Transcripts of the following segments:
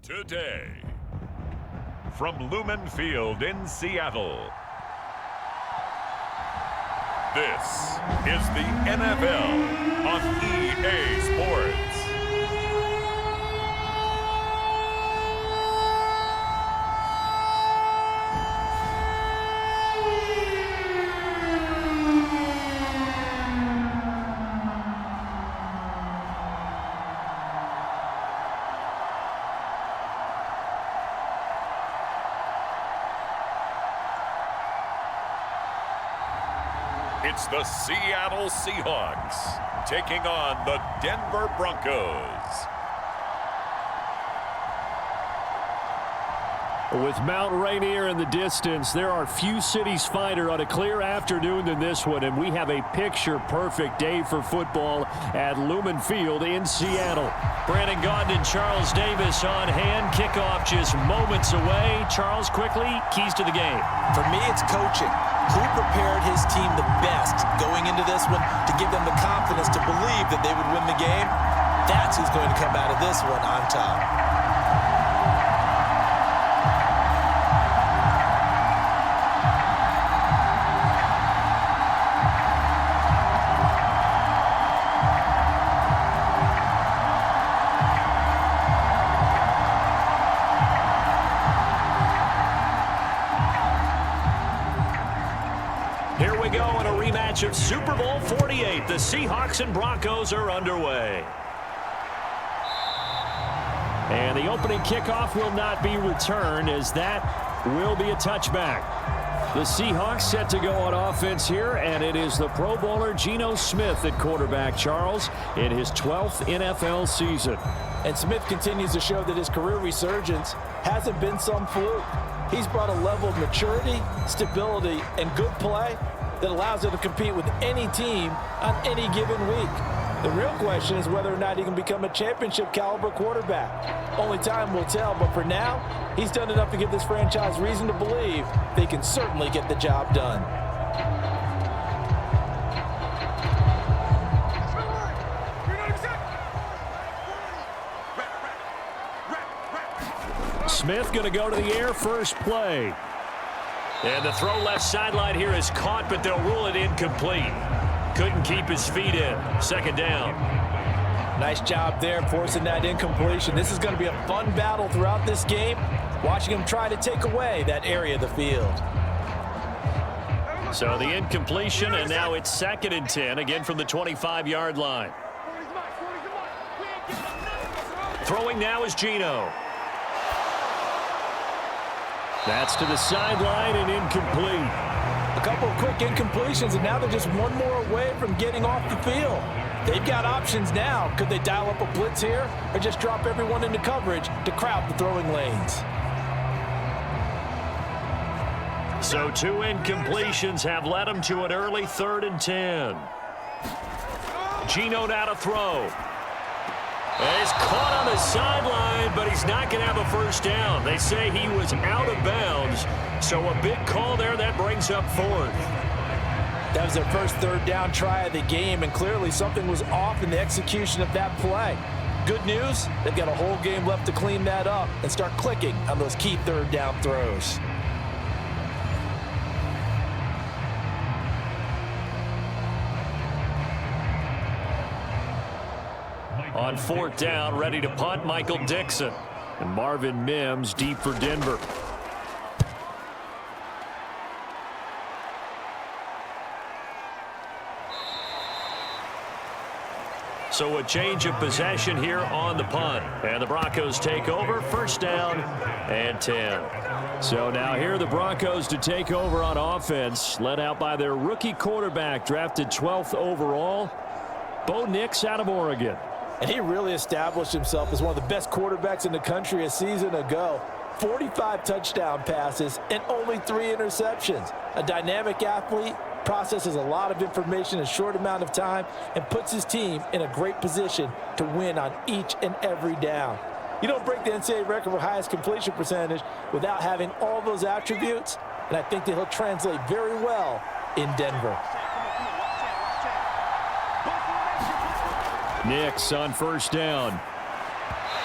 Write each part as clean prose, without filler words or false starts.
Today, from Lumen Field in Seattle, this is the NFL on EA Sports. It's the Seattle Seahawks taking on the Denver Broncos. With Mount Rainier in the distance, there are few cities finer on a clear afternoon than this one, and we have a picture-perfect day for football at Lumen Field in Seattle. Brandon Gaudin and Charles Davis on hand. Kickoff just moments away. Charles, quickly, keys to the game. For me, it's coaching. Who prepared his team the best going into this one to give them the confidence to believe that they would win the game? That's who's going to come out of this one on top. Here we go in a rematch of Super Bowl 48. The Seahawks and Broncos are underway. And the opening kickoff will not be returned, as that will be a touchback. The Seahawks set to go on offense here, and it is the Pro Bowler Geno Smith at quarterback, Charles, in his 12th NFL season. And Smith continues to show that his career resurgence hasn't been some fluke. He's brought a level of maturity, stability, and good play that allows him to compete with any team on any given week. The real question is whether or not he can become a championship caliber quarterback. Only time will tell, but for now, he's done enough to give this franchise reason to believe they can certainly get the job done. Smith going to go to the air first play. And the throw left sideline here is caught, but they'll rule it incomplete. Couldn't keep his feet in. Second down. Nice job there forcing that incompletion. This is going to be a fun battle throughout this game, watching him try to take away that area of the field. So the incompletion, and now it's 2nd and 10, again from the 25-yard line. Throwing now is Geno. That's to the sideline and incomplete. A couple of quick incompletions, and now they're just one more away from getting off the field. They've got options now. Could they dial up a blitz here or just drop everyone into coverage to crowd the throwing lanes? So 2 incompletions have led them to an early 3rd and 10. Geno now to throw. He's caught on the sideline, but he's not going to have a first down. They say he was out of bounds, so a big call there that brings up 4th. That was their first 3rd down try of the game, and clearly something was off in the execution of that play. Good news, they've got a whole game left to clean that up and start clicking on those key 3rd down throws. On 4th down, ready to punt, Michael Dixon. And Marvin Mims deep for Denver. So a change of possession here on the punt. And the Broncos take over, 1st down and 10. So now here are the Broncos to take over on offense, led out by their rookie quarterback, drafted 12th overall, Bo Nix out of Oregon. And he really established himself as one of the best quarterbacks in the country a season ago. 45 touchdown passes and only 3 interceptions. A dynamic athlete, processes a lot of information in a short amount of time, and puts his team in a great position to win on each and every down. You don't break the NCAA record for highest completion percentage without having all those attributes, and I think that he'll translate very well in Denver. Nix on 1st down.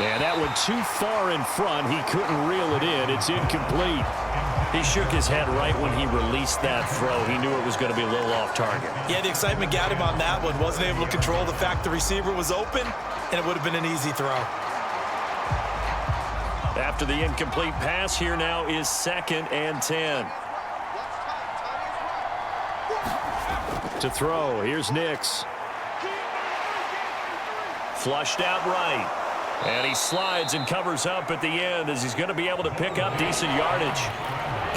And that went too far in front. He couldn't reel it in. It's incomplete. He shook his head right when he released that throw. He knew it was going to be a little off target. Yeah, the excitement got him on that one. Wasn't able to control the fact the receiver was open, and it would have been an easy throw. After the incomplete pass, here now is 2nd and 10. To throw, here's Nix. Flushed out right. And he slides and covers up at the end as he's going to be able to pick up decent yardage.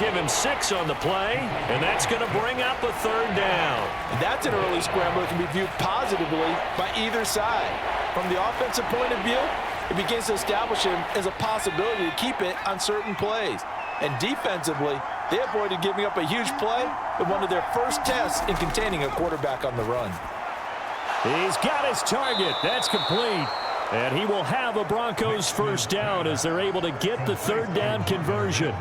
Give him 6 on the play, and that's going to bring up a 3rd down. That's an early scramble that can be viewed positively by either side. From the offensive point of view, it begins to establish him as a possibility to keep it on certain plays. And defensively, they avoided giving up a huge play in one of their first tests in containing a quarterback on the run. He's got his target. That's complete. And he will have a Broncos 1st down as they're able to get the 3rd down conversion.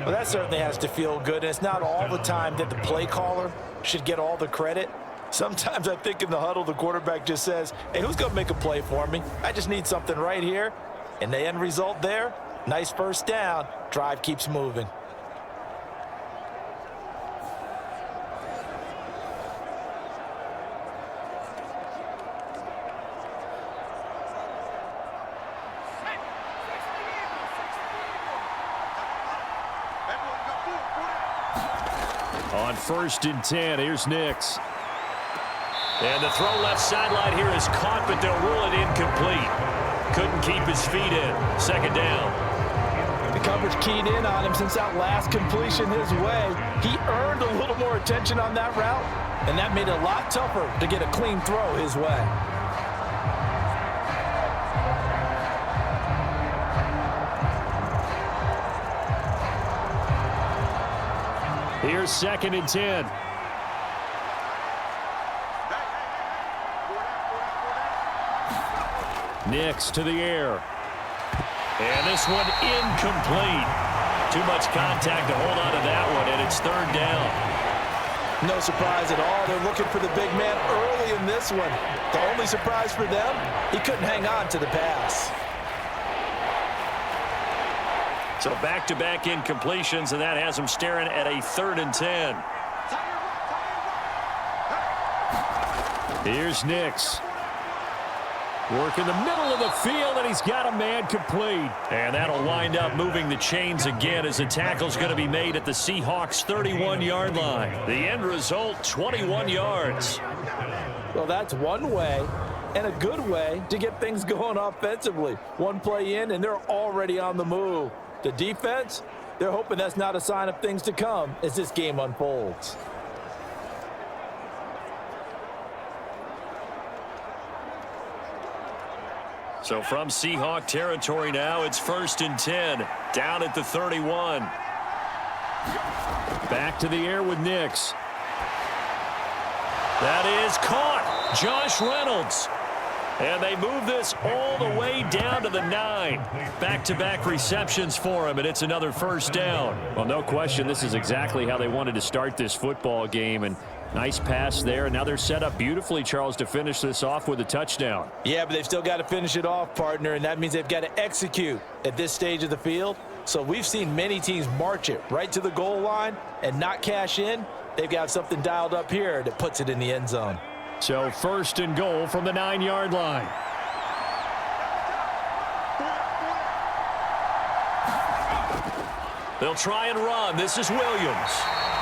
Well, that certainly has to feel good. And it's not all the time that the play caller should get all the credit. Sometimes I think in the huddle, the quarterback just says, hey, who's going to make a play for me? I just need something right here. And the end result there, nice 1st down. Drive keeps moving. On 1st and 10, here's Nix. And the throw left sideline here is caught, but they'll rule it incomplete. Couldn't keep his feet in. 2nd down. The coverage keyed in on him since that last completion his way. He earned a little more attention on that route, and that made it a lot tougher to get a clean throw his way. Here's 2nd and 10. Nix to the air. And this one incomplete. Too much contact to hold on to that one, and it's 3rd down. No surprise at all. They're looking for the big man early in this one. The only surprise for them, he couldn't hang on to the pass. So back-to-back incompletions, and that has him staring at a 3rd and 10. Here's Nix. Work in the middle of the field, and he's got a man complete. And that'll wind up moving the chains again as the tackle's going to be made at the Seahawks' 31-yard line. The end result, 21 yards. Well, that's one way, and a good way, to get things going offensively. One play in, and they're already on the move. The defense, they're hoping that's not a sign of things to come as this game unfolds. So from Seahawk territory now, it's 1st and 10, down at the 31. Back to the air with Nix. That is caught. Josh Reynolds. And they move this all the way down to the 9. Back-to-back receptions for him, and it's another 1st down. Well, no question, this is exactly how they wanted to start this football game. And nice pass there. And now they're set up beautifully, Charles, to finish this off with a touchdown. Yeah, but they've still got to finish it off, partner, and that means they've got to execute at this stage of the field. So we've seen many teams march it right to the goal line and not cash in. They've got something dialed up here that puts it in the end zone. So 1st and goal from the 9-yard line. They'll try and run. This is Williams.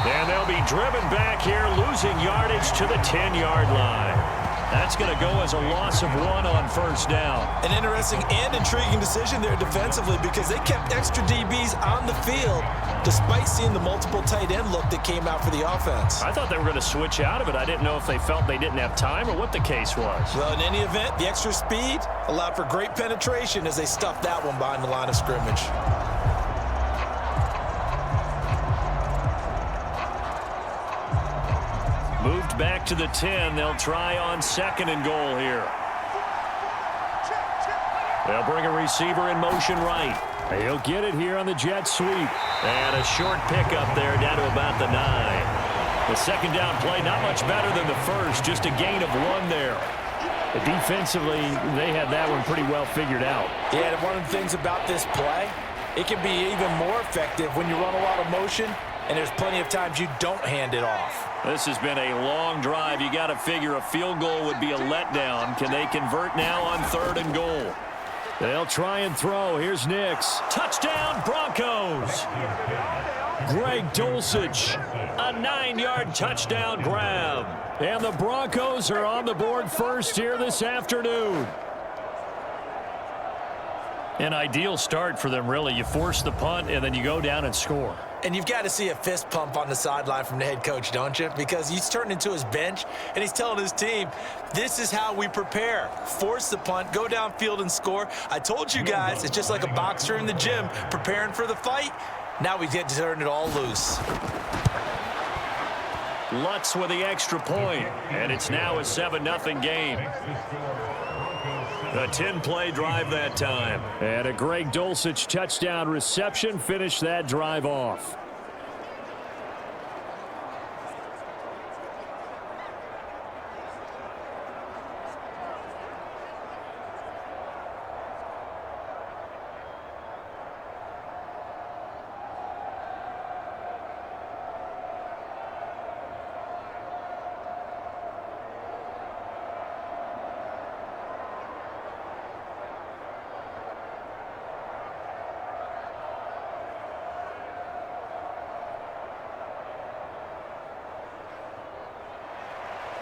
And they'll be driven back here, losing yardage to the 10-yard line. That's going to go as a loss of 1 on 1st down. An interesting and intriguing decision there defensively because they kept extra DBs on the field despite seeing the multiple tight end look that came out for the offense. I thought they were going to switch out of it. I didn't know if they felt they didn't have time or what the case was. Well, in any event, the extra speed allowed for great penetration as they stuffed that one behind the line of scrimmage. Moved back to the 10. They'll try on 2nd and goal here. They'll bring a receiver in motion right. He'll get it here on the jet sweep. And a short pickup there down to about the 9. The 2nd down play, not much better than the first, just a gain of 1 there. Defensively, they had that one pretty well figured out. Yeah, and one of the things about this play, it can be even more effective when you run a lot of motion, and there's plenty of times you don't hand it off. This has been a long drive. You got to figure a field goal would be a letdown. Can they convert now on 3rd and goal? They'll try and throw. Here's Nix. Touchdown, Broncos. Greg Dulcich, a 9-yard touchdown grab. And the Broncos are on the board first here this afternoon. An ideal start for them, really. You force the punt, and then you go down and score. And you've got to see a fist pump on the sideline from the head coach, don't you? Because he's turned into his bench, and he's telling his team, this is how we prepare. Force the punt, go downfield and score. I told you guys, it's just like a boxer in the gym preparing for the fight. Now we get to turn it all loose. Lutz with the extra point, and it's now a 7-0 game. A 10-play drive that time. And a Greg Dulcich touchdown reception finished that drive off.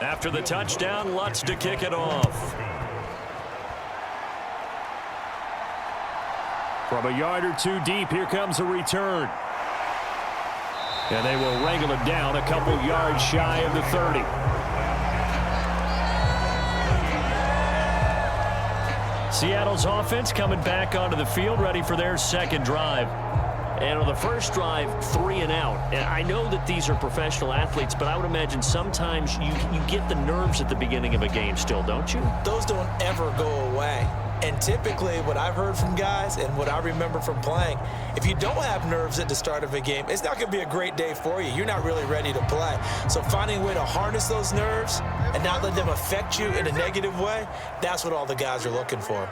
After the touchdown, Lutz to kick it off. From a yard or two deep, here comes a return. And they will wrangle it down a couple yards shy of the 30. Seattle's offense coming back onto the field, ready for their second drive. And on the first drive, 3 and out. And I know that these are professional athletes, but I would imagine sometimes you get the nerves at the beginning of a game still, don't you? Those don't ever go away. And typically what I've heard from guys and what I remember from playing, if you don't have nerves at the start of a game, it's not going to be a great day for you. You're not really ready to play. So finding a way to harness those nerves and not let them affect you in a negative way, that's what all the guys are looking for.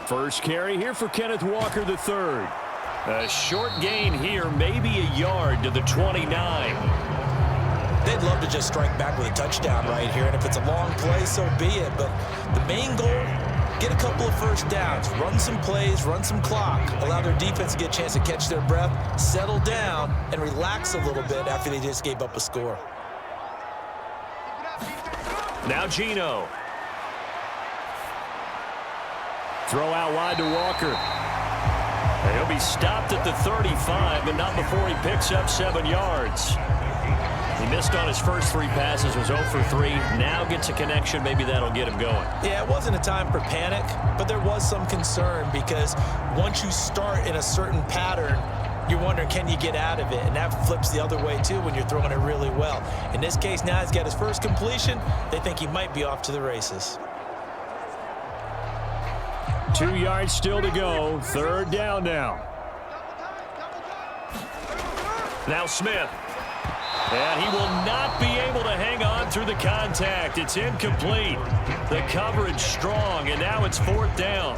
First carry here for Kenneth Walker III. A short gain here, maybe a yard to the 29. They'd love to just strike back with a touchdown right here, and if it's a long play, so be it. But the main goal, get a couple of first downs, run some plays, run some clock, allow their defense to get a chance to catch their breath, settle down, and relax a little bit after they just gave up a score. Now Geno. Throw out wide to Walker. And he'll be stopped at the 35, but not before he picks up 7 yards. He missed on his first 3 passes, was 0 for 3. Now gets a connection. Maybe that'll get him going. Yeah, it wasn't a time for panic, but there was some concern because once you start in a certain pattern, you're wondering, can you get out of it? And that flips the other way, too, when you're throwing it really well. In this case, now he's got his first completion. They think he might be off to the races. 2 yards still to go. 3rd down now. Now Smith. And he will not be able to hang on through the contact. It's incomplete. The coverage strong, and now it's 4th down.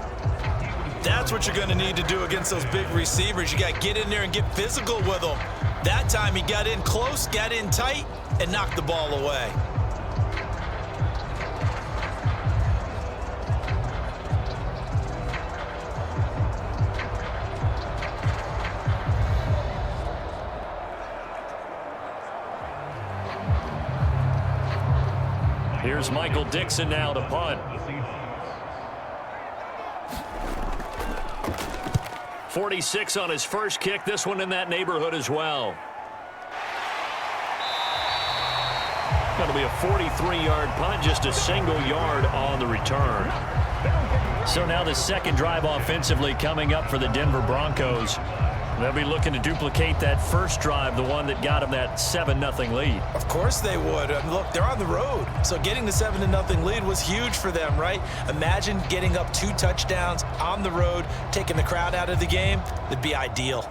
That's what you're going to need to do against those big receivers. You got to get in there and get physical with them. That time he got in close, got in tight, and knocked the ball away. Here's Michael Dixon now to punt. 46 on his first kick. This one in that neighborhood as well. Going to be a 43-yard punt, just a single yard on the return. So now the second drive offensively coming up for the Denver Broncos. They'll be looking to duplicate that first drive, the one that got them that 7-0 lead. Of course they would. Look, they're on the road. So getting the 7-0 lead was huge for them, right? Imagine getting up 2 touchdowns on the road, taking the crowd out of the game. It'd be ideal.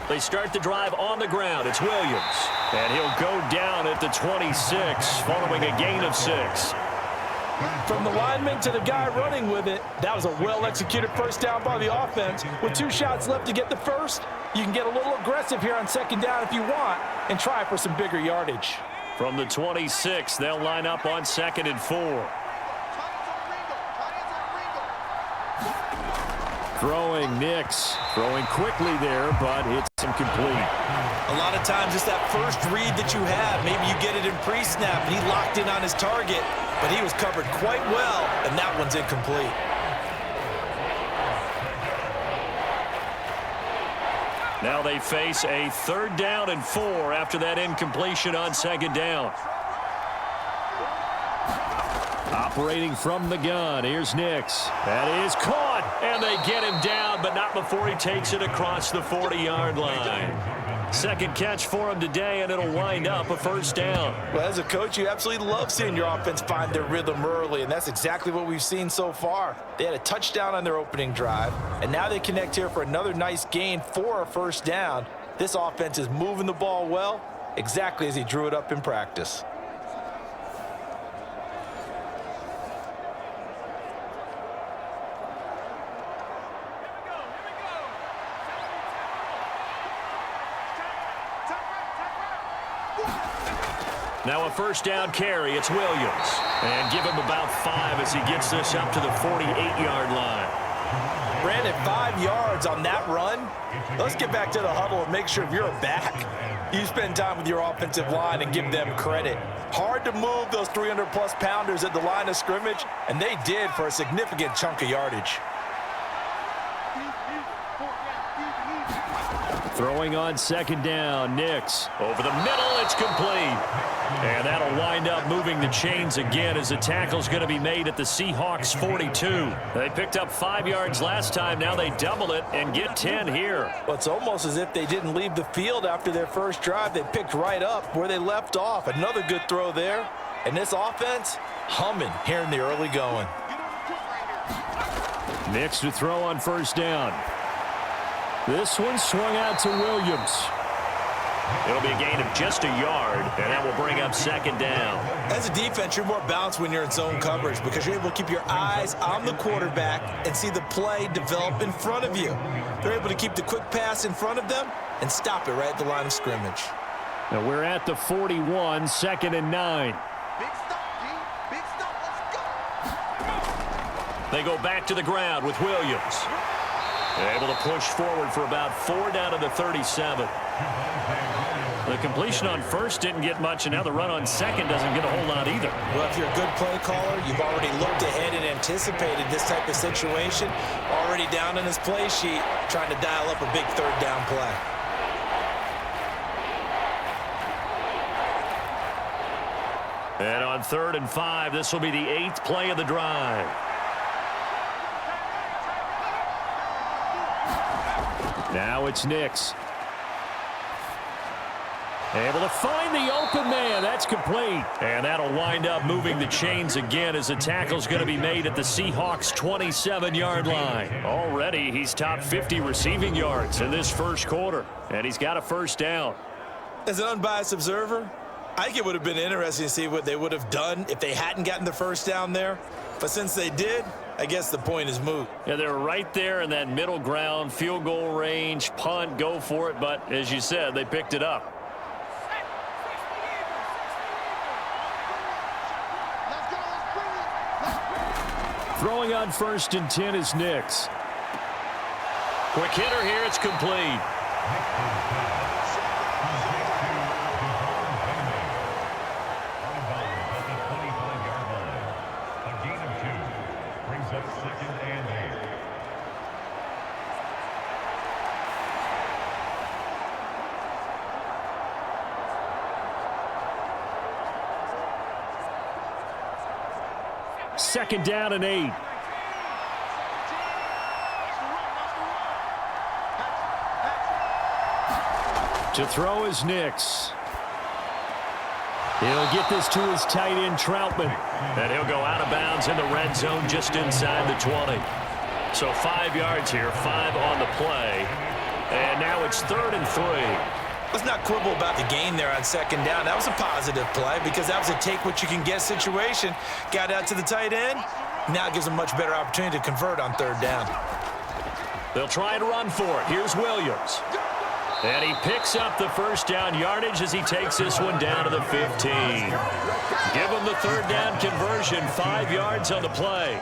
They start the drive on the ground. It's Williams. And he'll go down at the 26 following a gain of 6. From the lineman to the guy running with it, that was a well-executed first down by the offense. With 2 shots left to get the first, you can get a little aggressive here on second down if you want and try for some bigger yardage. From the 26, they'll line up on 2nd and 4. Throwing Nix. Throwing quickly there, but it's incomplete. A lot of times it's that first read that you have. Maybe you get it in pre-snap and he locked in on his target, but he was covered quite well, and that one's incomplete. Now they face a 3rd down and 4 after that incompletion on 2nd down. Operating from the gun, here's Nix. That is caught, and they get him down, but not before he takes it across the 40-yard line. Second catch for him today, and it'll wind up a first down. Well, as a coach, you absolutely love seeing your offense find their rhythm early, and that's exactly what we've seen so far. They had a touchdown on their opening drive, and now they connect here for another nice gain for a first down. This offense is moving the ball well, exactly as he drew it up in practice. Now a first down carry. It's Williams. And give him about 5 as he gets this up to the 48-yard line. Brandon, 5 yards on that run. Let's get back to the huddle and make sure if you're back, you spend time with your offensive line and give them credit. Hard to move those 300-plus pounders at the line of scrimmage, and they did for a significant chunk of yardage. Throwing on 2nd down, Nix. Over the middle, it's complete. And that'll wind up moving the chains again as the tackle's going to be made at the Seahawks 42. They picked up 5 yards last time. Now they double it and get 10 here. Well, it's almost as if they didn't leave the field after their first drive. They picked right up where they left off. Another good throw there. And this offense, humming here in the early going. Nix to throw on first down. This one swung out to Williams. It'll be a gain of just a yard, and that will bring up 2nd down. As a defense, you're more balanced when you're in zone coverage because you're able to keep your eyes on the quarterback and see the play develop in front of you. They're able to keep the quick pass in front of them and stop it right at the line of scrimmage. Now we're at the 41, 2nd and 9. Big stop, G. Big stop. Let's go. They go back to the ground with Williams. They're able to push forward for about 4 down to the 37. The completion on first didn't get much, and now the run on second doesn't get a whole lot either. Well, if you're a good play caller, you've already looked ahead and anticipated this type of situation. Already down in his play sheet, trying to dial up a big 3rd down play. And on 3rd and 5, this will be the 8th play of the drive. Now it's Nix. Able to find the open man. That's complete. And that'll wind up moving the chains again as the tackle's going to be made at the Seahawks 27-yard line. Already, he's top 50 receiving yards in this first quarter. And he's got a first down. As an unbiased observer, I think it would have been interesting to see what they would have done if they hadn't gotten the first down there. But since they did, I guess the point is moot. Yeah, they're right there in that middle ground, field goal range, punt, go for it. But as you said, they picked it up. Throwing on 1st and 10 is Nix. Quick hitter here, it's complete. Second down and 8. To throw is Nix. He'll get this to his tight end, Troutman. And he'll go out of bounds in the red zone just inside the 20. So 5 yards here, 5 on the play. And now it's 3rd and 3. Let's not quibble about the gain there on 2nd down. That was a positive play because that was a take-what-you-can-get situation. Got out to the tight end. Now it gives them a much better opportunity to convert on 3rd down. They'll try and run for it. Here's Williams. And he picks up the 1st down yardage as he takes this one down to the 15. Give him the 3rd down conversion, 5 yards on the play.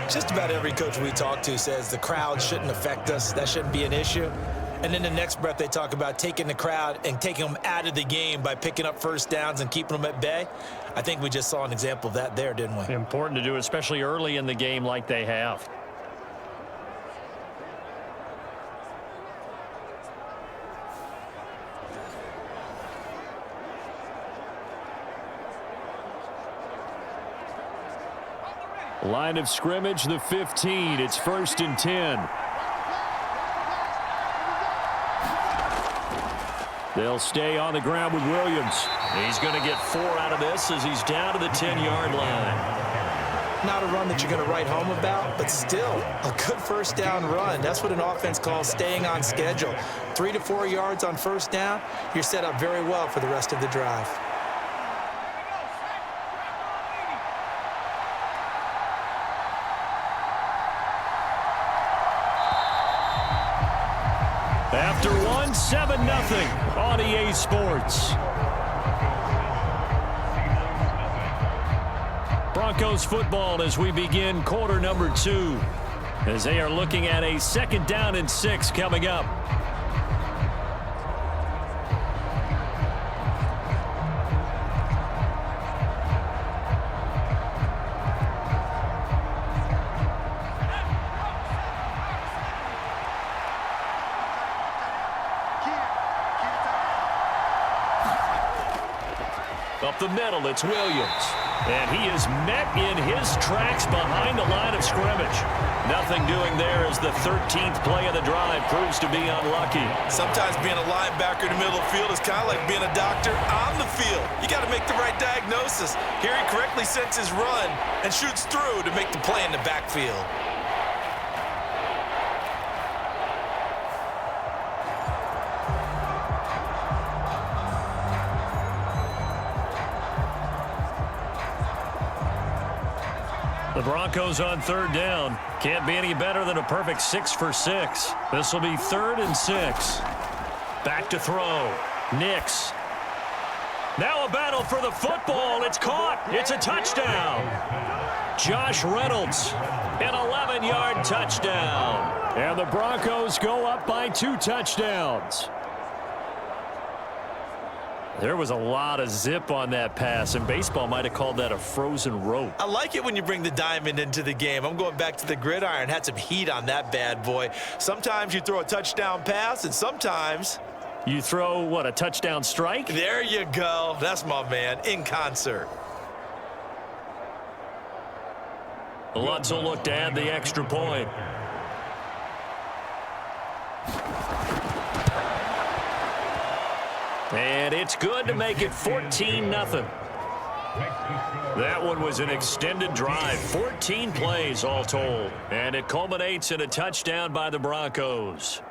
Just about every coach we talk to says the crowd shouldn't affect us. That shouldn't be an issue. And then the next breath they talk about taking the crowd and taking them out of the game by picking up 1st downs and keeping them at bay. I think we just saw an example of that there, didn't we? Important to do, especially early in the game like they have. Line of scrimmage, the 15. It's 1st and 10. They'll stay on the ground with Williams. He's going to get 4 out of this as he's down to the 10-yard line. Not a run that you're going to write home about, but still a good 1st down run. That's what an offense calls staying on schedule. 3 to 4 yards on 1st down, you're set up very well for the rest of the drive. After 7-0 on EA Sports. Broncos football as we begin quarter number 2, as they are looking at a 2nd down and 6 coming up. Up the middle, it's Williams. And he is met in his tracks behind the line of scrimmage. Nothing doing there as the 13th play of the drive proves to be unlucky. Sometimes being a linebacker in the middle of the field is kind of like being a doctor on the field. You got to make the right diagnosis. Here he correctly sets his run and shoots through to make the play in the backfield. The Broncos on 3rd down. Can't be any better than a perfect 6 for 6. This will be 3rd and 6. Back to throw. Nix. Now a battle for the football. It's caught. It's a touchdown. Josh Reynolds, an 11-yard touchdown. And the Broncos go up by 2 touchdowns. There was a lot of zip on that pass, and baseball might have called that a frozen rope. I like it when you bring the diamond into the game. I'm going back to the gridiron. Had some heat on that bad boy. Sometimes you throw a touchdown pass, and sometimes you throw, what, a touchdown strike? There you go. That's my man, in concert. Lutz will look to add the extra point. And it's good to make it 14-0. That one was an extended drive, 14 plays all told. And it culminates in a touchdown by the Broncos.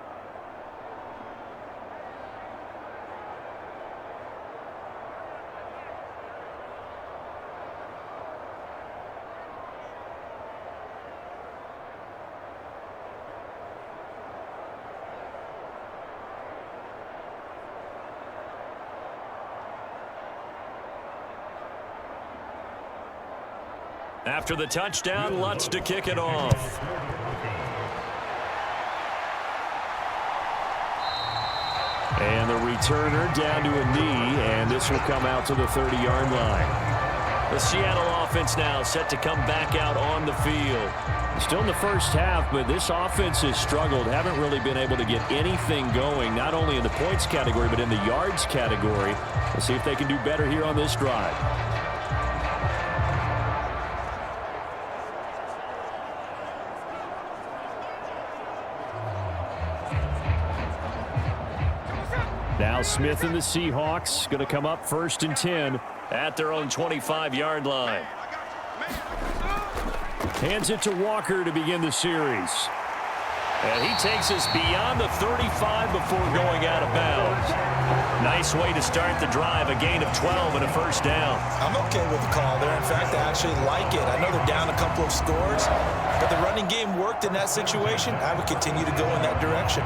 After the touchdown, Lutz to kick it off. And the returner down to a knee, and this will come out to the 30-yard line. The Seattle offense now set to come back out on the field. Still in the first half, but this offense has struggled. Haven't really been able to get anything going, not only in the points category, but in the yards category. We'll see if they can do better here on this drive. Now Smith and the Seahawks going to come up 1st and 10 at their own 25-yard line. Hands it to Walker to begin the series. And he takes us beyond the 35 before going out of bounds. Nice way to start the drive, a gain of 12 and a first down. I'm okay with the call there. In fact, I actually like it. I know they're down a couple of scores, but the running game worked in that situation. I would continue to go in that direction.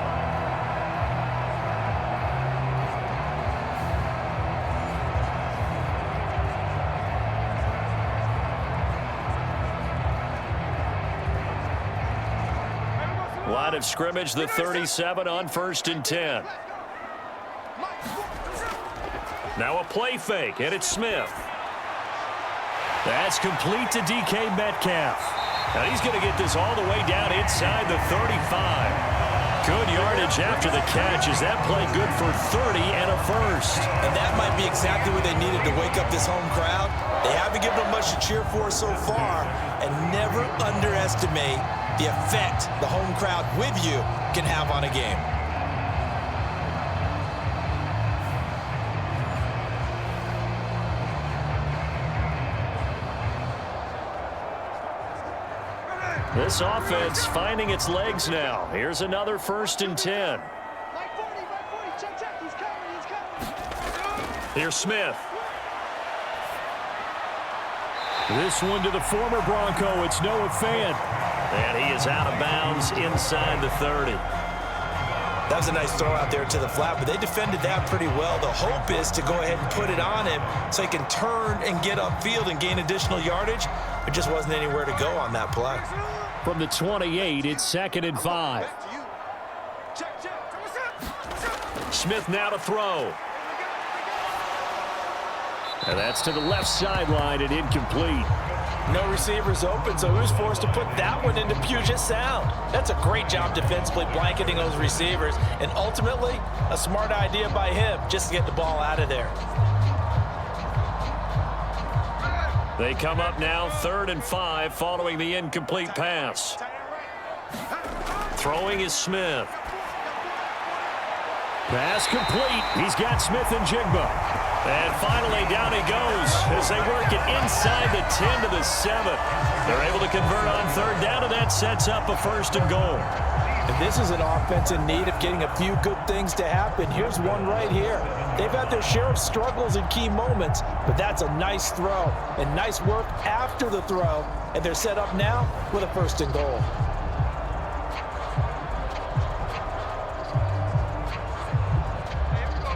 Line of scrimmage, the 37 on 1st and 10. Now a play fake, and it's Smith. That's complete to DK Metcalf. Now he's going to get this all the way down inside the 35. Good yardage after the catch. Is that play good for 30 and a first? And that might be exactly what they needed to wake up this home crowd. They haven't given them much to cheer for so far, and never underestimate the effect the home crowd with you can have on a game. This offense finding its legs now. Here's another 1st and 10. Here's Smith. This one to the former Bronco. It's Noah Fant. And he is out of bounds inside the 30. That was a nice throw out there to the flat, but they defended that pretty well. The hope is to go ahead and put it on him so he can turn and get upfield and gain additional yardage. There just wasn't anywhere to go on that play. From the 28, it's 2nd and 5. Smith now to throw. And that's to the left sideline and incomplete. No receivers open, so he was forced to put that one into Puget Sound. That's a great job defensively blanketing those receivers, and ultimately a smart idea by him just to get the ball out of there. They come up now 3rd and 5 following the incomplete pass. Throwing is Smith. Pass complete. He's got Smith and Jigba. And finally down he goes as they work it inside the 10 to the 7. They're able to convert on 3rd down, and that sets up a 1st and goal. And this is an offense in need of getting a few good things to happen. Here's one right here. They've had their share of struggles in key moments, but that's a nice throw and nice work after the throw. And they're set up now with a 1st and goal.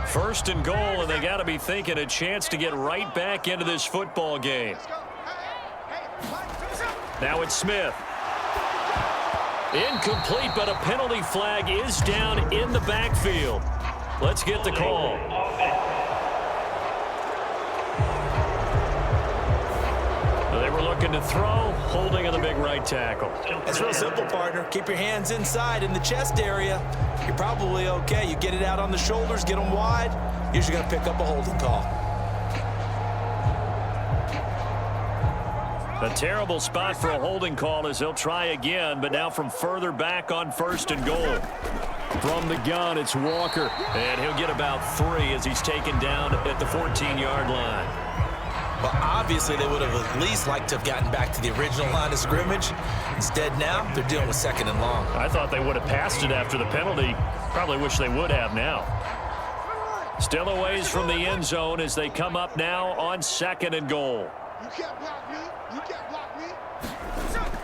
First and goal, and they got to be thinking a chance to get right back into this football game. Now it's Smith. Incomplete, but a penalty flag is down in the backfield. Let's get the call. They were looking to throw, holding on the big right tackle. It's real simple, partner. Keep your hands inside in the chest area. You're probably okay. You get it out on the shoulders, get them wide. Usually going to pick up a holding call. A terrible spot for a holding call as he'll try again, but now from further back on 1st and goal. From the gun, it's Walker. And he'll get about 3 as he's taken down at the 14-yard line. Well, obviously, they would have at least liked to have gotten back to the original line of scrimmage. Instead, now, they're dealing with 2nd and long. I thought they would have passed it after the penalty. Probably wish they would have now. Still a ways from the end zone as they come up now on 2nd and goal. You can't block me. You can't block me.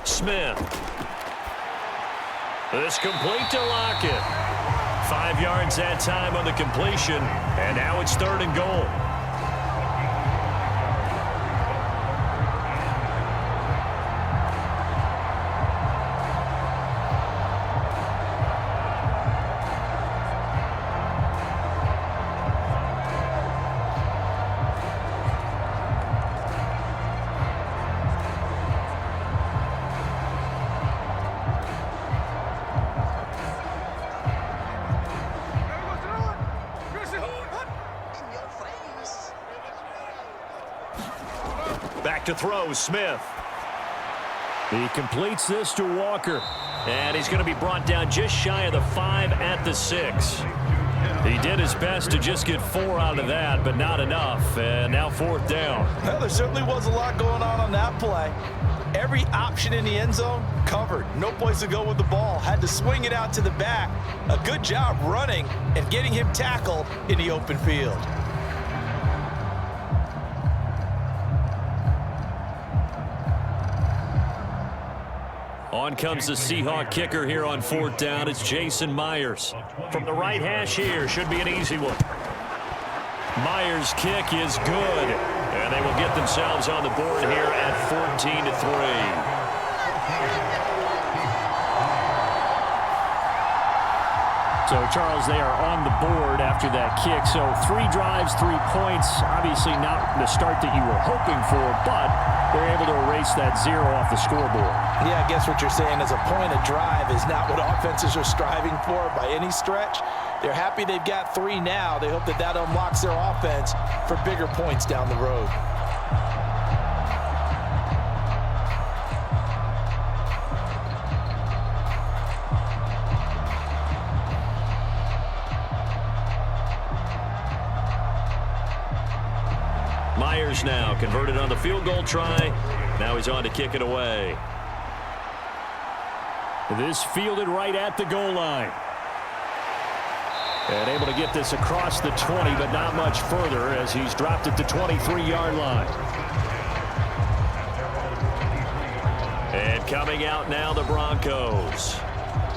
Smith. This complete to Lockett. 5 yards that time on the completion, and now it's 3rd and goal. Back to throw, Smith. He completes this to Walker. And he's going to be brought down just shy of the 5 at the 6. He did his best to just get 4 out of that, but not enough. And now 4th down. Well, there certainly was a lot going on that play. Every option in the end zone covered. No place to go with the ball. Had to swing it out to the back. A good job running and getting him tackled in the open field. On comes the Seahawk kicker here on 4th down. It's Jason Myers. From the right hash here, should be an easy one. Myers' kick is good. And they will get themselves on the board here at 14-3. So, Charles, they are on the board after that kick. So 3 drives, 3 points. Obviously not the start that you were hoping for, but they're able to erase that 0 off the scoreboard. Yeah, I guess what you're saying is a point of drive is not what offenses are striving for by any stretch. They're happy they've got 3 now. They hope that that unlocks their offense for bigger points down the road. Myers now converted on the field goal try. Now he's on to kick it away. This fielded right at the goal line. And able to get this across the 20, but not much further as he's dropped it to 23-yard line. And coming out now, the Broncos.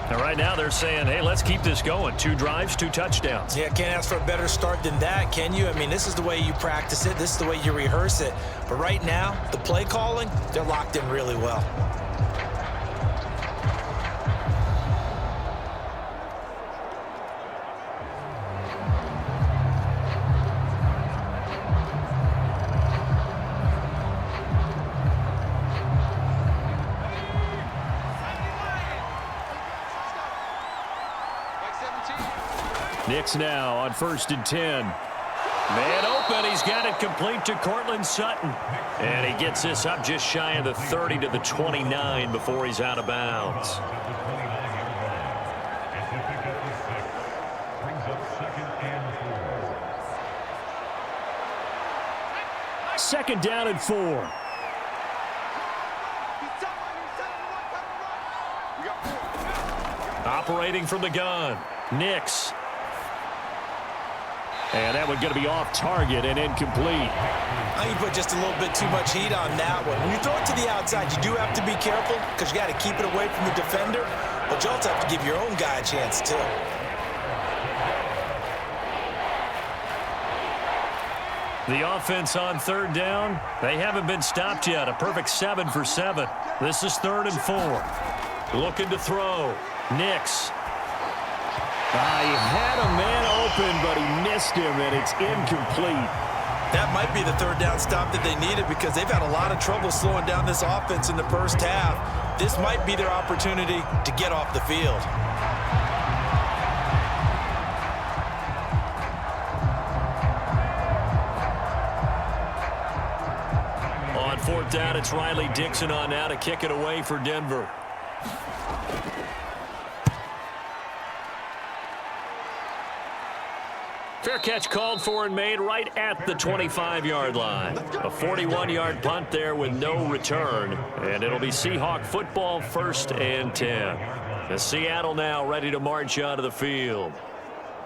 And right now they're saying, hey, let's keep this going. 2 drives, 2 touchdowns. Yeah, can't ask for a better start than that, can you? I mean, this is the way you practice it. This is the way you rehearse it. But right now, the play calling, they're locked in really well. Nix now on 1st and 10. Man open. He's got it complete to Cortland Sutton. And he gets this up just shy of the 30 to the 29 before he's out of bounds. Second down and 4. Operating from the gun. Nix. And that one going to be off target and incomplete. I think you put just a little bit too much heat on that one. When you throw it to the outside, you do have to be careful because you got to keep it away from the defender. But you also have to give your own guy a chance, too. The offense on 3rd down, they haven't been stopped yet. A perfect 7 for 7. This is 3rd and 4. Looking to throw. Nix. He had a man open, but he missed him, and it's incomplete. That might be the 3rd down stop that they needed because they've had a lot of trouble slowing down this offense in the first half. This might be their opportunity to get off the field. On 4th down, it's Riley Dixon on now to kick it away for Denver. Fair catch called for and made right at the 25-yard line. A 41-yard punt there with no return. And it'll be Seahawk football 1st and 10. As Seattle now ready to march onto the field.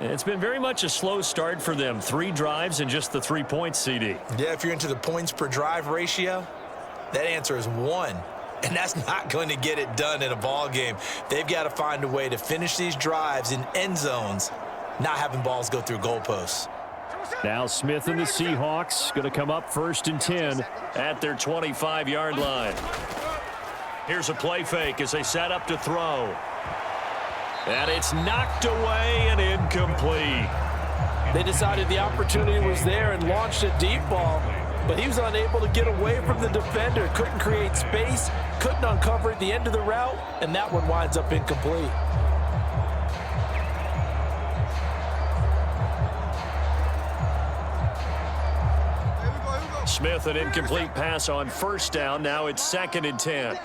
It's been very much a slow start for them. 3 drives and just the 3 points, CD. Yeah, if you're into the points per drive ratio, that answer is 1. And that's not going to get it done in a ball game. They've got to find a way to finish these drives in end zones, not having balls go through goalposts. Now Smith and the Seahawks going to come up 1st and 10 at their 25-yard line. Here's a play fake as they set up to throw. And it's knocked away and incomplete. They decided the opportunity was there and launched a deep ball, but he was unable to get away from the defender. Couldn't create space, couldn't uncover at the end of the route, and that one winds up incomplete. Smith, an incomplete pass on 1st down. Now it's 2nd and 10.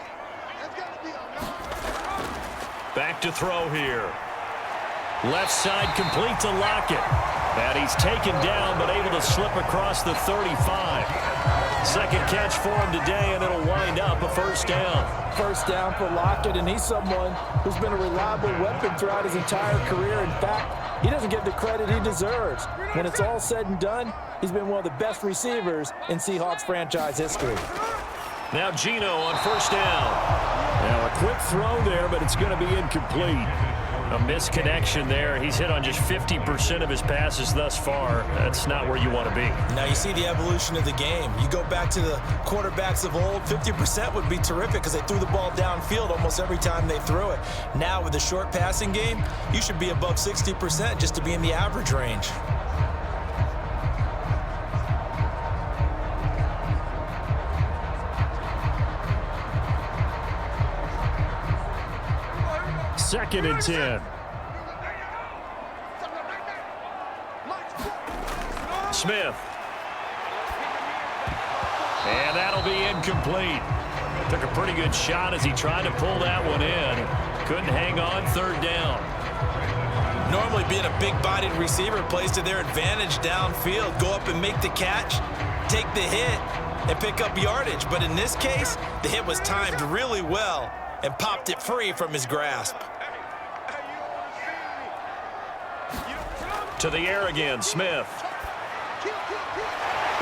Back to throw here. Left side complete to Lockett. And he's taken down but able to slip across the 35. Second catch for him today, and it'll wind up a first down. First down for Lockett, and he's someone who's been a reliable weapon throughout his entire career. In fact, he doesn't get the credit he deserves. When it's all said and done, he's been one of the best receivers in Seahawks franchise history. Now Geno on first down. Now a quick throw there, but it's going to be incomplete. A misconnection there. He's hit on just 50% of his passes thus far. That's not where you want to be. Now you see the evolution of the game. You go back to the quarterbacks of old, 50% would be terrific because they threw the ball downfield almost every time they threw it. Now with the short passing game, you should be above 60% just to be in the average range. Second and 10. Smith. And that'll be incomplete. Took a pretty good shot as he tried to pull that one in. Couldn't hang on, third down. Normally being a big-bodied receiver plays to their advantage downfield. Go up and make the catch, take the hit, and pick up yardage. But in this case, the hit was timed really well and popped it free from his grasp. To the air again, Smith.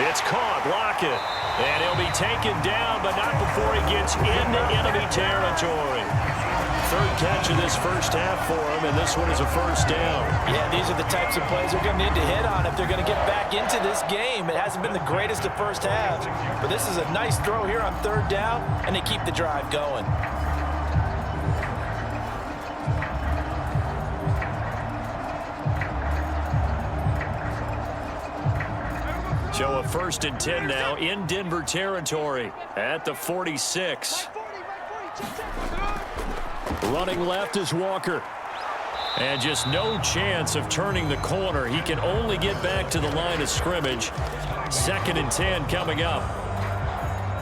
It's caught, Lockett. And he'll be taken down, but not before he gets into enemy territory. Third catch of this first half for him, and this one is a first down. Yeah, these are the types of plays they're going to need to hit on if they're going to get back into this game. It hasn't been the greatest of first halves, but this is a nice throw here on third down, and they keep the drive going. So a first and 10 now in Denver territory at the 46. Running left is Walker. And just no chance of turning the corner. He can only get back to the line of scrimmage. Second and 10 coming up.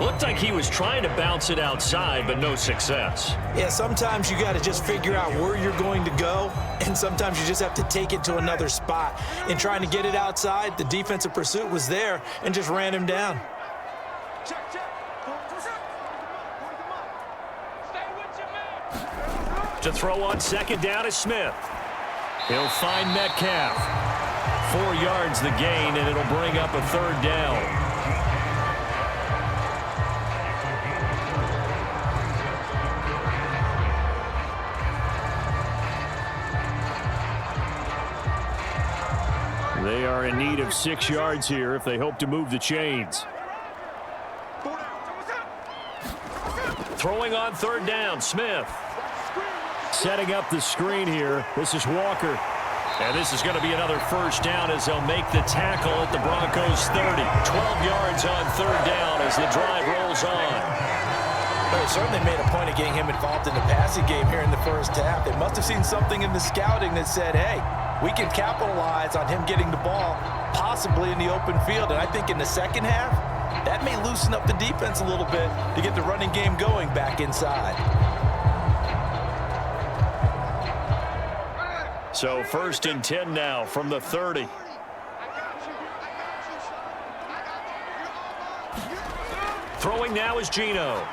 Looked like he was trying to bounce it outside, but no success. Yeah, sometimes you got to just figure out where you're going to go, and sometimes you just have to take it to another spot. In trying to get it outside, the defensive pursuit was there and just ran him down. To throw on second down is Smith. He'll find Metcalf. 4 yards the gain, and it'll bring up a third down. They are in need of 6 yards here if they hope to move the chains. Throwing on third down, Smith. Setting up the screen here. This is Walker. And this is going to be another first down as they'll make the tackle at the Broncos 30. 12 yards on third down as the drive rolls on. Well, they certainly made a point of getting him involved in the passing game here in the first half. They must have seen something in the scouting that said, hey, we can capitalize on him getting the ball possibly in the open field. And I think in the second half, that may loosen up the defense a little bit to get the running game going back inside. So first and 10 now from the 30. Throwing now is Geno.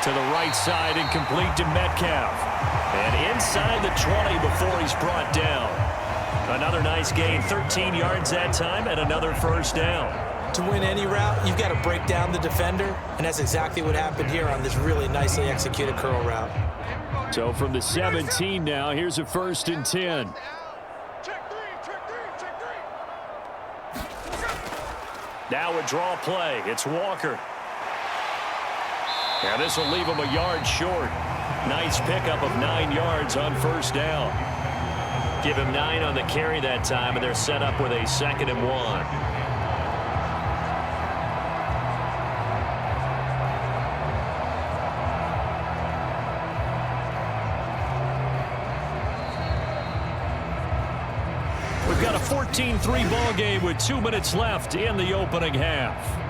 To the right side and complete to Metcalf. And inside the 20 before he's brought down. Another nice gain, 13 yards that time, and another first down. To win any route, you've got to break down the defender, and that's exactly what happened here on this really nicely executed curl route. So from the 17 now, here's a first and 10. Now a draw play. It's Walker. And this will leave him a yard short. Nice pickup of 9 yards on first down. Give him 9 on the carry that time, and they're set up with a 2nd and 1. We've got a 14-3 ball game with 2 minutes left in the opening half.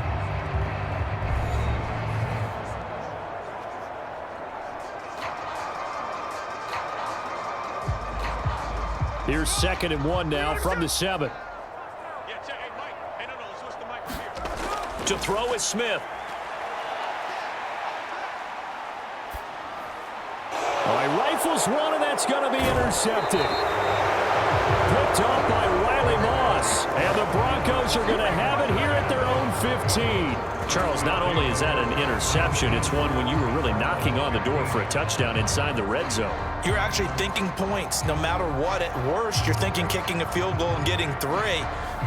Here's 2nd and 1 now from the 7. To throw is Smith. All right, rifles one, and that's going to be intercepted. Picked up by Riley Moss. And the Broncos are going to have it here at their own 15. Charles, not only is that an interception, it's one when you were really knocking on the door for a touchdown inside the red zone. You're actually thinking points no matter what. At worst, you're thinking kicking a field goal and getting 3.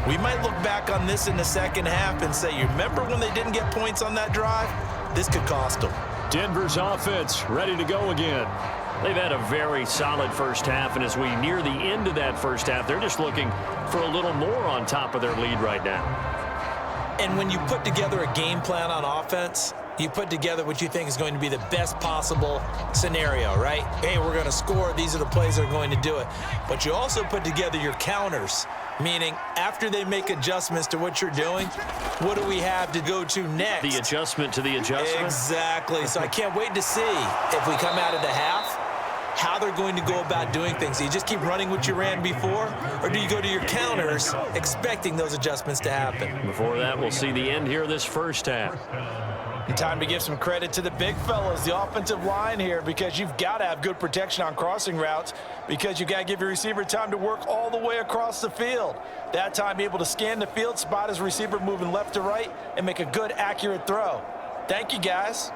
We might look back on this in the second half and say, you remember when they didn't get points on that drive? This could cost them. Denver's offense ready to go again. They've had a very solid first half, and as we near the end of that first half, they're just looking for a little more on top of their lead right now. And when you put together a game plan on offense, you put together what you think is going to be the best possible scenario, right? Hey, we're going to score. These are the plays that are going to do it. But you also put together your counters, meaning after they make adjustments to what you're doing, what do we have to go to next? The adjustment to the adjustment? Exactly. So I can't wait to see if we come out of the half, how they're going to go about doing things. Do you just keep running what you ran before, or do you go to your counters expecting those adjustments to happen? Before that, we'll see the end here of this first half. And time to give some credit to the big fellas, the offensive line here, because you've got to have good protection on crossing routes, because you've got to give your receiver time to work all the way across the field. That time, be able to scan the field, spot his receiver moving left to right, and make a good, accurate throw. Thank you, guys.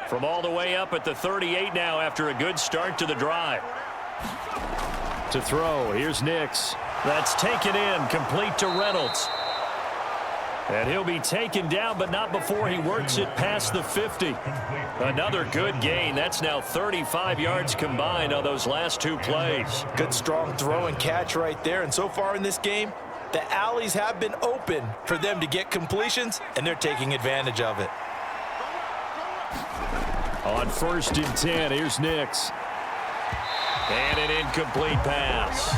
From all the way up at the 38 now after a good start to the drive. To throw, here's Nix. That's taken in, complete to Reynolds. And he'll be taken down, but not before he works it past the 50. Another good gain. That's now 35 yards combined on those last 2 plays. Good, strong throw and catch right there. And so far in this game, the alleys have been open for them to get completions, and they're taking advantage of it. On 1st and 10, here's Nix. And an incomplete pass.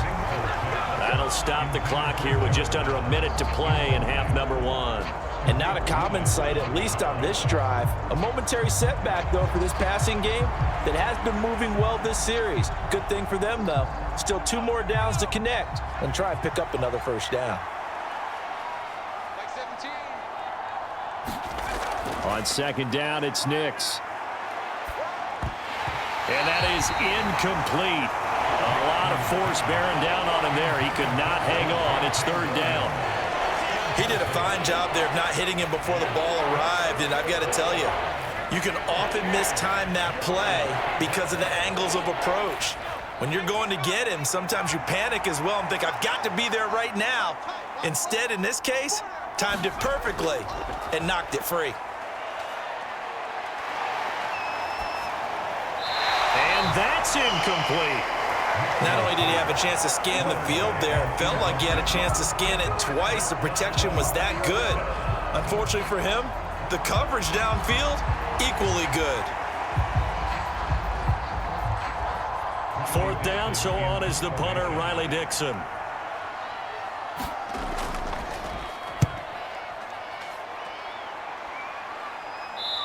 That'll stop the clock here with just under a minute to play in half number 1. And not a common sight, at least on this drive. A momentary setback, though, for this passing game that has been moving well this series. Good thing for them, though. Still 2 more downs to connect and try and pick up another first down. On 2nd down, it's Nix. And that is incomplete. A lot of force bearing down on him there. He could not hang on. It's 3rd down. He did a fine job there of not hitting him before the ball arrived, and I've got to tell you, you can often mistime that play because of the angles of approach. When you're going to get him, sometimes you panic as well and think, I've got to be there right now. Instead, in this case, timed it perfectly and knocked it free. And that's incomplete. Not only did he have a chance to scan the field there, it felt like he had a chance to scan it twice. The protection was that good. Unfortunately for him, the coverage downfield, equally good. 4th down, so on is the punter, Riley Dixon.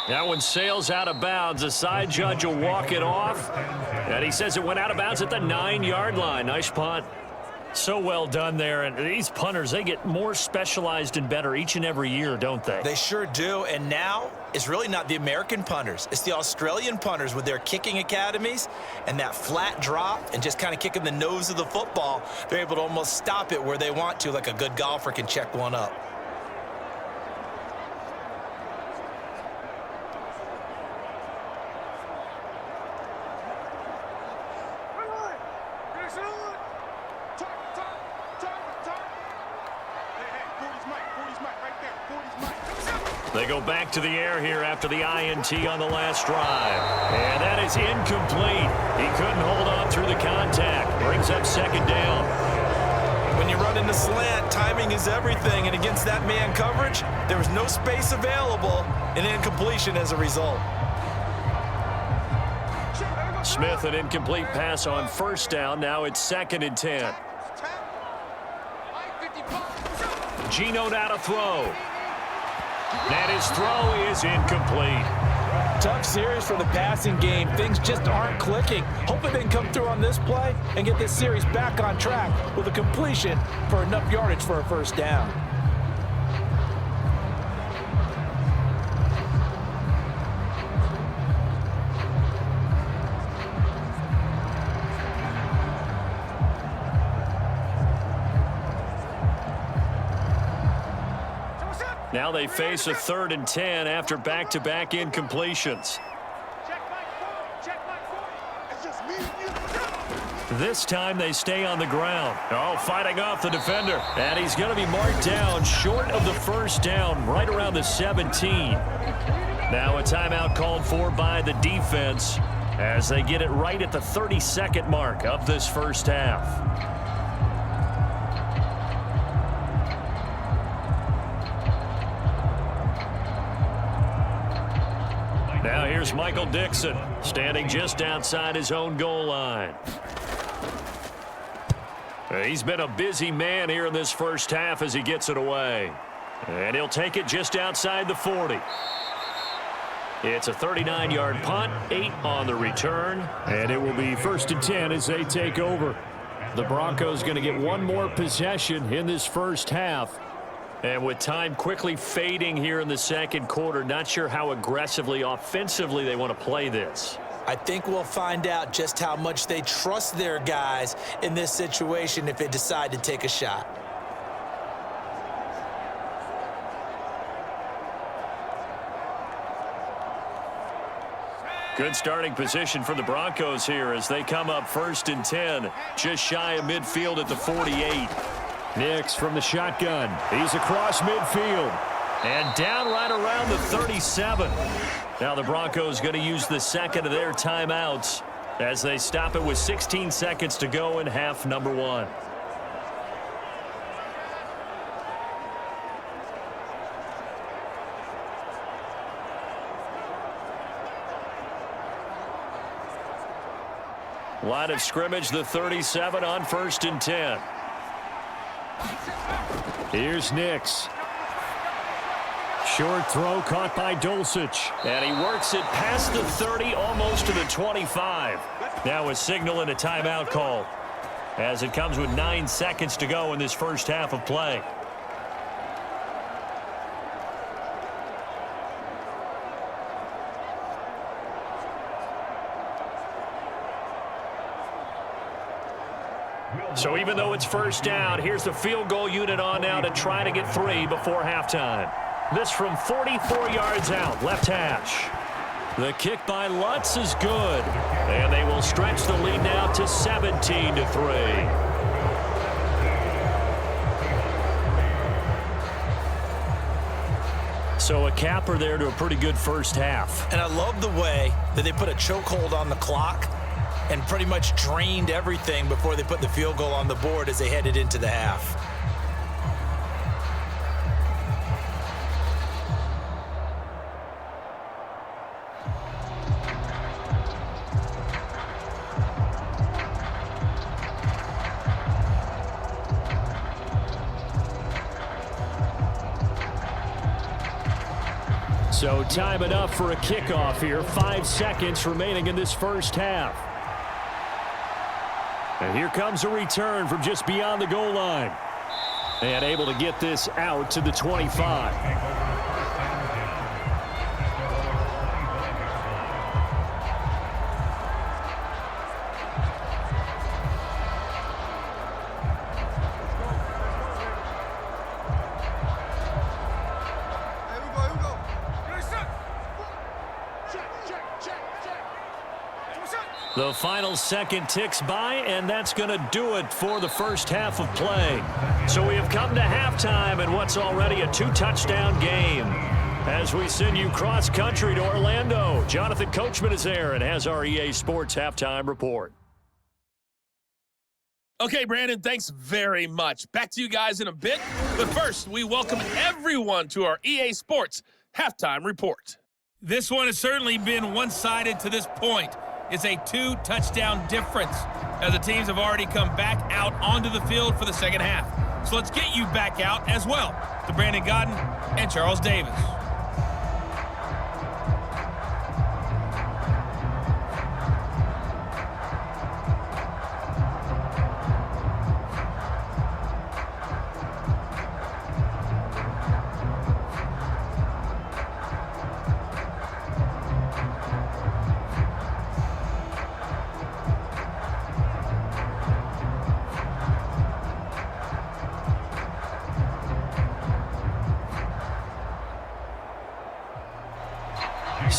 That one sails out of bounds. The side judge will walk it off. And he says it went out of bounds at the 9-yard line. Nice punt. So well done there. And these punters, they get more specialized and better each and every year, don't they? They sure do. And now it's really not the American punters. It's the Australian punters with their kicking academies and that flat drop and just kind of kicking the nose of the football. They're able to almost stop it where they want to, like a good golfer can check one up. They go back to the air here after the INT on the last drive. And that is incomplete. He couldn't hold on through the contact. Brings up 2nd down. When you run in the slant, timing is everything. And against that man coverage, there was no space available, and incompletion as a result. Smith, an incomplete pass on 1st down. Now it's 2nd and 10. Geno now to throw. And his throw is incomplete. Tough series for the passing game. Things just aren't clicking. Hoping they can come through on this play and get this series back on track with a completion for enough yardage for a 1st down. Now they face a 3rd and 10 after back-to-back incompletions. This time they stay on the ground. Oh, fighting off the defender. And he's going to be marked down short of the first down, right around the 17. Now a timeout called for by the defense as they get it right at the 32nd mark of this first half. Now here's Michael Dixon, standing just outside his own goal line. He's been a busy man here in this first half as he gets it away. And he'll take it just outside the 40. It's a 39-yard punt, 8 on the return. And it will be 1st and 10 as they take over. The Broncos going to get one more possession in this first half. And with time quickly fading here in the second quarter, not sure how aggressively, offensively they want to play this. I think we'll find out just how much they trust their guys in this situation if they decide to take a shot. Good starting position for the Broncos here as they come up 1st and 10, just shy of midfield at the 48. Nix from the shotgun. He's across midfield. And down right around the 37. Now the Broncos going to use the second of their timeouts as they stop it with 16 seconds to go in half number 1. Line of scrimmage, the 37 on 1st and 10. Here's Nix. Short throw caught by Dulcich. And he works it past the 30, almost to the 25. Now a signal and a timeout call as it comes with 9 seconds to go in this first half of play. So even though it's first down, here's the field goal unit on now to try to get 3 before halftime. This from 44 yards out, left hash. The kick by Lutz is good. And they will stretch the lead now to 17-3. So a capper there to a pretty good first half. And I love the way that they put a chokehold on the clock and pretty much drained everything before they put the field goal on the board as they headed into the half. So time enough for a kickoff here. 5 seconds remaining in this first half. And here comes a return from just beyond the goal line. And able to get this out to the 25. The final second ticks by, and that's going to do it for the first half of play. So we have come to halftime in what's already a 2-touchdown game. As we send you cross-country to Orlando, Jonathan Coachman is there and has our EA Sports Halftime Report. Okay, Brandon, thanks very much. Back to you guys in a bit. But first, we welcome everyone to our EA Sports Halftime Report. This one has certainly been one-sided to this point. It's a 2-touchdown difference as the teams have already come back out onto the field for the second half. So let's get you back out as well to Brandon Godden and Charles Davis.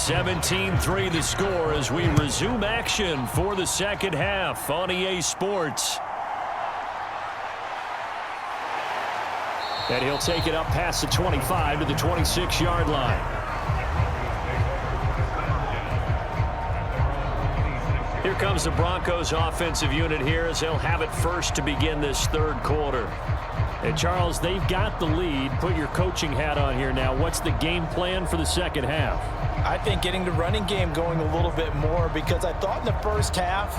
17-3 the score as we resume action for the second half on EA Sports. And he'll take it up past the 25 to the 26-yard line. Here comes the Broncos offensive unit here as they'll have it first to begin this third quarter. And Charles, they've got the lead. Put your coaching hat on here now. What's the game plan for the second half? I think getting the running game going a little bit more, because I thought in the first half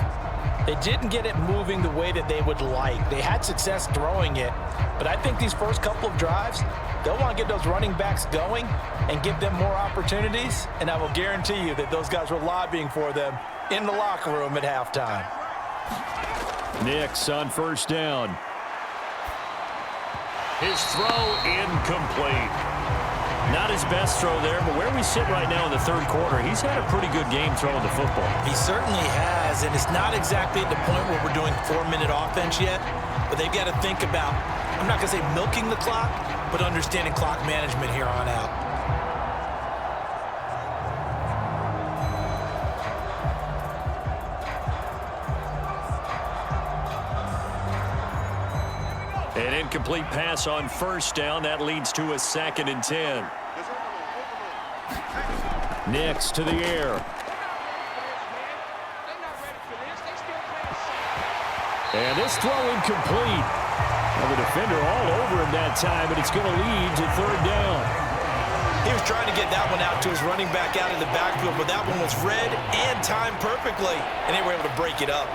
they didn't get it moving the way that they would like. They had success throwing it, but I think these first couple of drives, they'll want to get those running backs going and give them more opportunities, and I will guarantee you that those guys were lobbying for them in the locker room at halftime. Nix on first down. His throw incomplete. Not his best throw there, but where we sit right now in the third quarter, he's had a pretty good game throwing the football. He certainly has, and it's not exactly at the point where we're doing 4-minute offense yet, but they've got to think about, I'm not going to say milking the clock, but understanding clock management here on out. An incomplete pass on first down. That leads to a 2nd and 10. Nix to the air. And this throw incomplete. Well, the defender all over him that time, and it's going to lead to third down. He was trying to get that one out to his running back out in the backfield, but that one was read and timed perfectly, and they were able to break it up.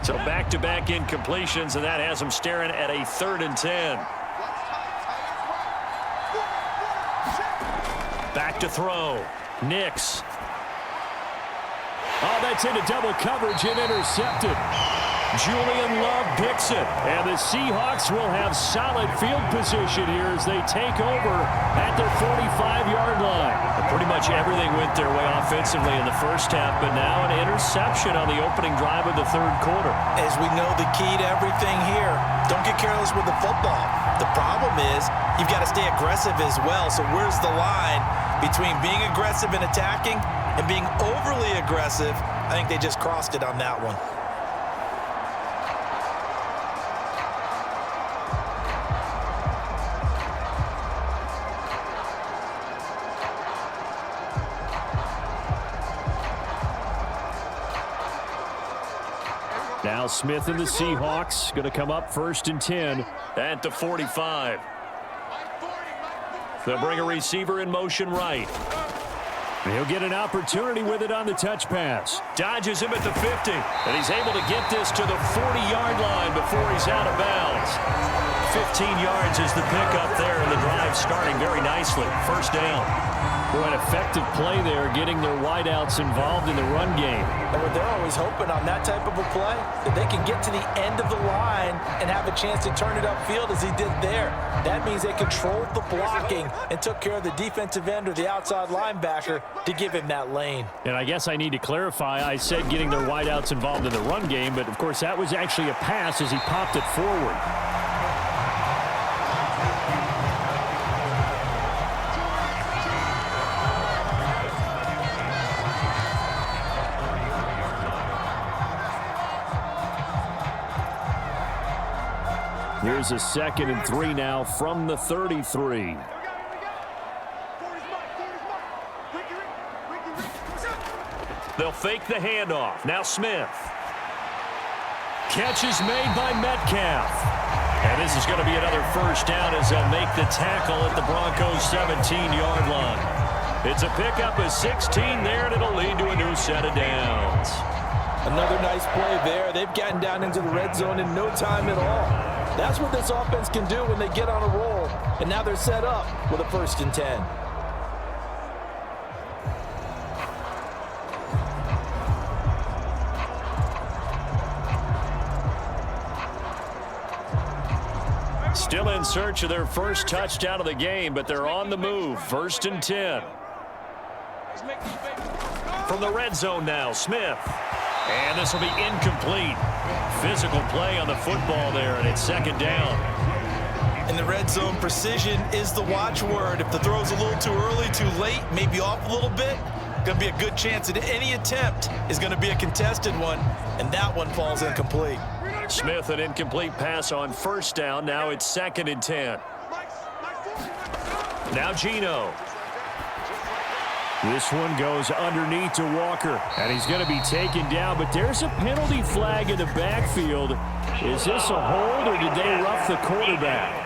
So back-to-back incompletions, and that has him staring at a 3rd and 10. Back to throw. Nix. Oh, that's into double coverage and intercepted. Julian Love picks it. And the Seahawks will have solid field position here as they take over at their 45-yard line. And pretty much everything went their way offensively in the first half, but now an interception on the opening drive of the third quarter. As we know, the key to everything here, don't get careless with the football. The problem is you've got to stay aggressive as well. So where's the line between being aggressive and attacking and being overly aggressive? I think they just crossed it on that one. Now Smith and the Seahawks going to come up 1st and 10 at the 45. They'll bring a receiver in motion right. He'll get an opportunity with it on the touch pass. Dodges him at the 50, and he's able to get this to the 40-yard line before he's out of bounds. 15 yards is the pickup there, and the drive starting very nicely. First down. Boy, an effective play there, getting their wideouts involved in the run game. And what they're always hoping on that type of a play, that they can get to the end of the line and have a chance to turn it upfield as he did there. That means they controlled the blocking and took care of the defensive end or the outside linebacker to give him that lane. And I guess I need to clarify, I said getting their wideouts involved in the run game, but of course that was actually a pass as he popped it forward. Here's a 2nd and 3 now from the 33. They'll fake the handoff. Now Smith. Catch is made by Metcalf. And this is going to be another first down as they'll make the tackle at the Broncos' 17-yard line. It's a pickup of 16 there, and it'll lead to a new set of downs. Another nice play there. They've gotten down into the red zone in no time at all. That's what this offense can do when they get on a roll. And now they're set up with a 1st and 10. Still in search of their first touchdown of the game, but they're on the move. 1st and 10. From the red zone now, Smith. And this will be incomplete. Physical play on the football there, and it's 2nd down. In the red zone, precision is the watchword. If the throw's a little too early, too late, maybe off a little bit, going to be a good chance that any attempt is going to be a contested one, and that one falls incomplete. Smith, an incomplete pass on 1st down. Now it's 2nd and 10. Now Geno. This one goes underneath to Walker, and he's going to be taken down, but there's a penalty flag in the backfield. Is this a hold, or did they rough the quarterback?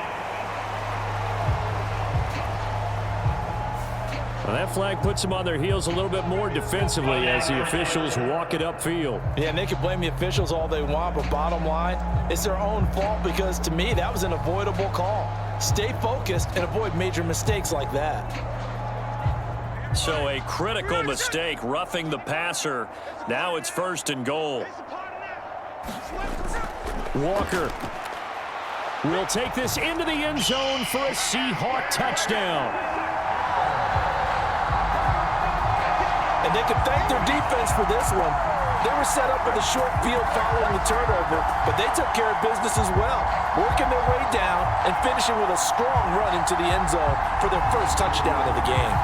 Well, that flag puts them on their heels a little bit more defensively as the officials walk it upfield. Yeah, and they can blame the officials all they want, but bottom line, it's their own fault because, to me, that was an avoidable call. Stay focused and avoid major mistakes like that. So a critical mistake, roughing the passer. Now it's 1st and goal. Walker will take this into the end zone for a Seahawk touchdown. And they can thank their defense for this one. They were set up with a short field following the turnover, but they took care of business as well, working their way down and finishing with a strong run into the end zone for their first touchdown of the game.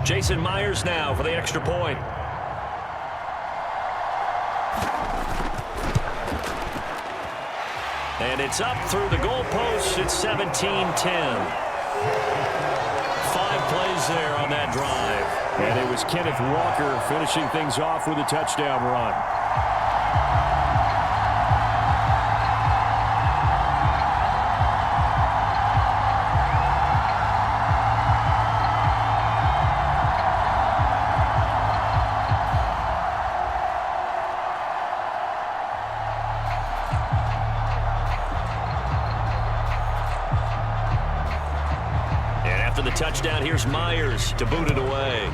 Jason Myers now for the extra point. And it's up through the goalpost. It's 17-10. 5 plays there on that drive. And it was Kenneth Walker finishing things off with a touchdown run. The touchdown, here's Myers to boot it away.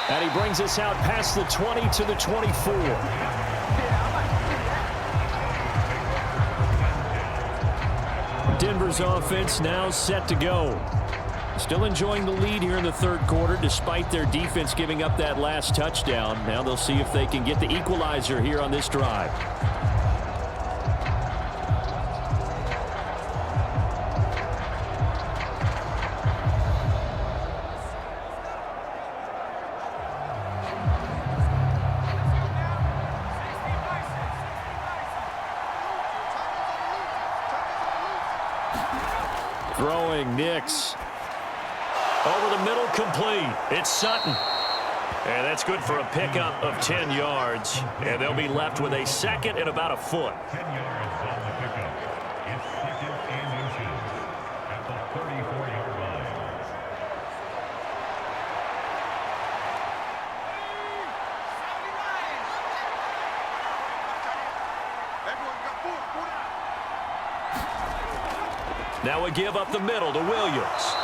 And he brings us out past the 20 to the 24. Denver's offense now set to go. Still enjoying the lead here in the 3rd quarter despite their defense giving up that last touchdown. Now they'll see if they can get the equalizer here on this drive. Throwing Nix. Over the middle, complete. It's Sutton. And that's good for a pickup of 10 yards. And they'll be left with a 2nd and about a foot. 10 yards on the pickup. It's 2nd and 10 at the 34-yard line. Now we give up the middle to Williams.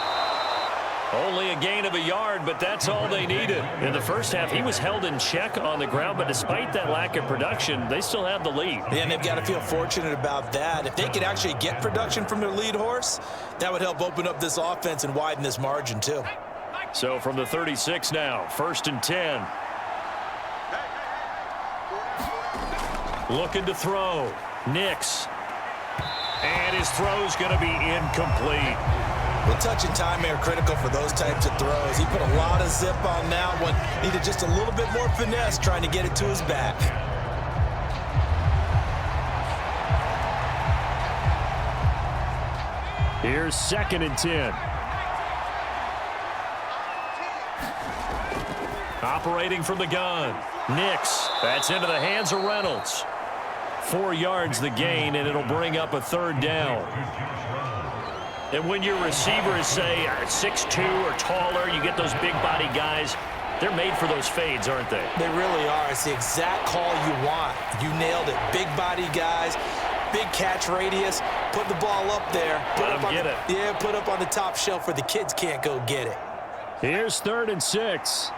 Only a gain of a yard, but that's all they needed. In the first half, he was held in check on the ground, but despite that lack of production, they still have the lead. Yeah, and they've got to feel fortunate about that. If they could actually get production from their lead horse, that would help open up this offense and widen this margin too. So from the 36 now, 1st and 10. Looking to throw. Nix. And his throw's going to be incomplete. Well, touch and time are critical for those types of throws. He put a lot of zip on that one. Needed just a little bit more finesse trying to get it to his back. Here's 2nd and 10. Operating from the gun. Nix. That's into the hands of Reynolds. 4 yards the gain, and it'll bring up a 3rd down. And when your receiver is, say, 6'2" or taller, you get those big body guys, they're made for those fades, aren't they? They really are. It's the exact call you want. You nailed it. Big body guys, big catch radius. Put the ball up there. Let them get it. Yeah, put up on the top shelf where the kids can't go get it. Here's 3rd and 6.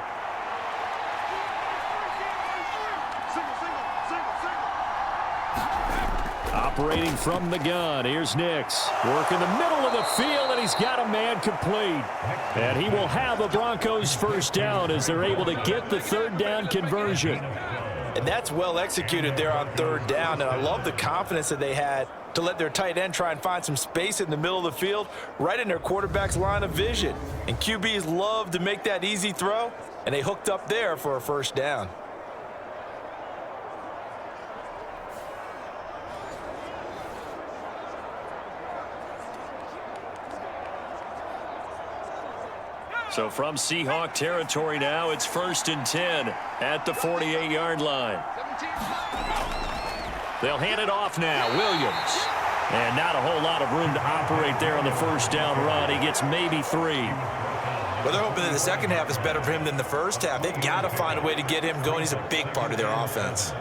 Operating from the gun, here's Nix. Working the middle of the field, and he's got a man complete. And he will have a Broncos first down as they're able to get the 3rd down conversion. And that's well executed there on 3rd down, and I love the confidence that they had to let their tight end try and find some space in the middle of the field, right in their quarterback's line of vision. And QBs love to make that easy throw, and they hooked up there for a first down. So from Seahawk territory now, it's 1st and 10 at the 48-yard line. They'll hand it off now. Williams. And not a whole lot of room to operate there on the first down run. He gets maybe 3. Well, they're hoping that the second half is better for him than the first half. They've got to find a way to get him going. He's a big part of their offense.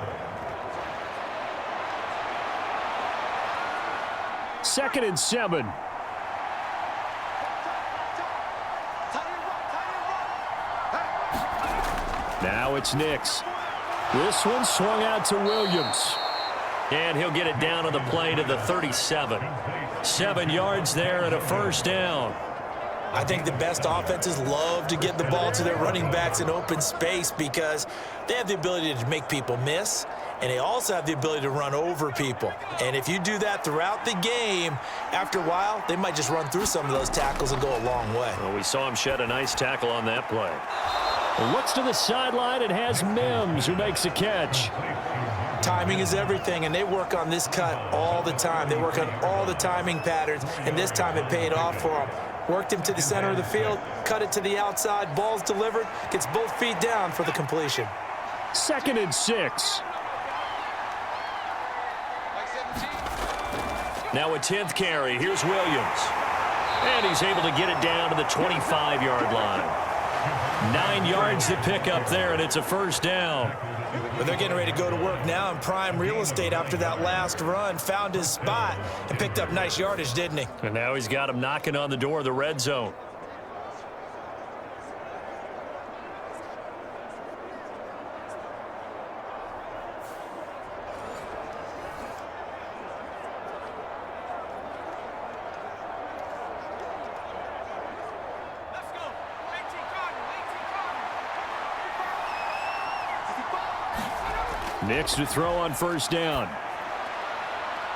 2nd and 7. Now it's Nix. This one swung out to Williams. And he'll get it down on the play to the 37. 7 yards there and a first down. I think the best offenses love to get the ball to their running backs in open space because they have the ability to make people miss, and they also have the ability to run over people. And if you do that throughout the game, after a while, they might just run through some of those tackles and go a long way. Well, we saw him shed a nice tackle on that play. Looks to the sideline and has Mims, who makes a catch. Timing is everything, and they work on this cut all the time. They work on all the timing patterns, and this time it paid off for them. Worked him to the center of the field, cut it to the outside, ball's delivered, gets both feet down for the completion. 2nd and 6. Now a 10th carry. Here's Williams. And he's able to get it down to the 25-yard line. 9 yards to pick up there, and it's a first down. But they're getting ready to go to work now in prime real estate after that last run. Found his spot and picked up nice yardage, didn't he? And now he's got him knocking on the door of the red zone. Nix to throw on first down.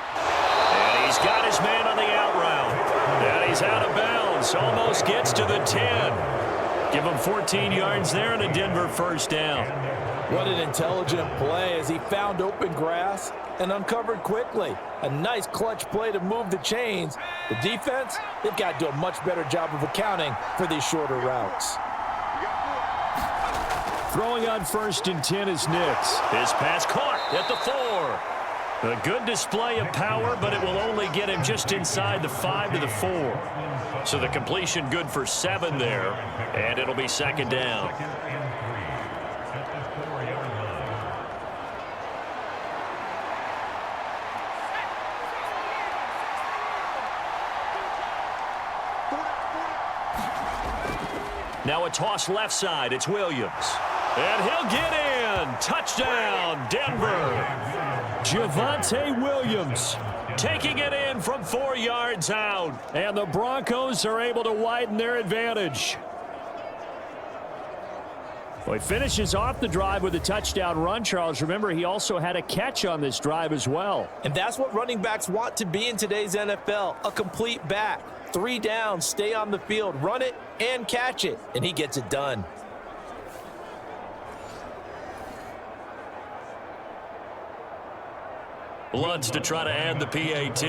And he's got his man on the out route. And he's out of bounds. Almost gets to the 10. Give him 14 yards there and a Denver first down. What an intelligent play as he found open grass and uncovered quickly. A nice clutch play to move the chains. The defense, they've got to do a much better job of accounting for these shorter routes. Throwing on 1st and 10 is Nix. His pass caught at the 4. A good display of power, but it will only get him just inside the 5 to the 4. So the completion good for 7 there, and it'll be 2nd down. Now a toss left side. It's Williams. And he'll get in. Touchdown, Denver. Javonte Williams taking it in from 4 yards out. And the Broncos are able to widen their advantage. Well, he finishes off the drive with a touchdown run, Charles. Remember, he also had a catch on this drive as well. And that's what running backs want to be in today's NFL, a complete back. 3 downs, stay on the field, run it, and catch it. And he gets it done. Bloods to try to add the PAT.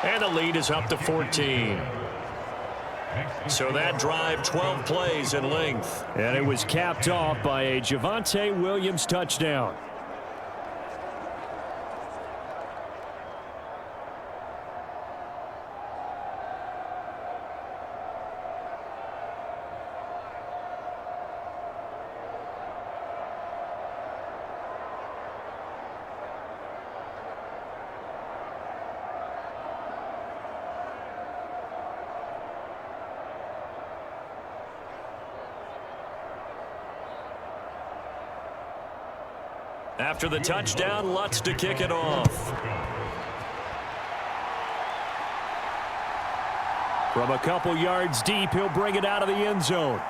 And the lead is up to 14. So that drive, 12 plays in length. And it was capped off by a Javonte Williams touchdown. After the touchdown, Lutz to kick it off. From a couple yards deep, he'll bring it out of the end zone.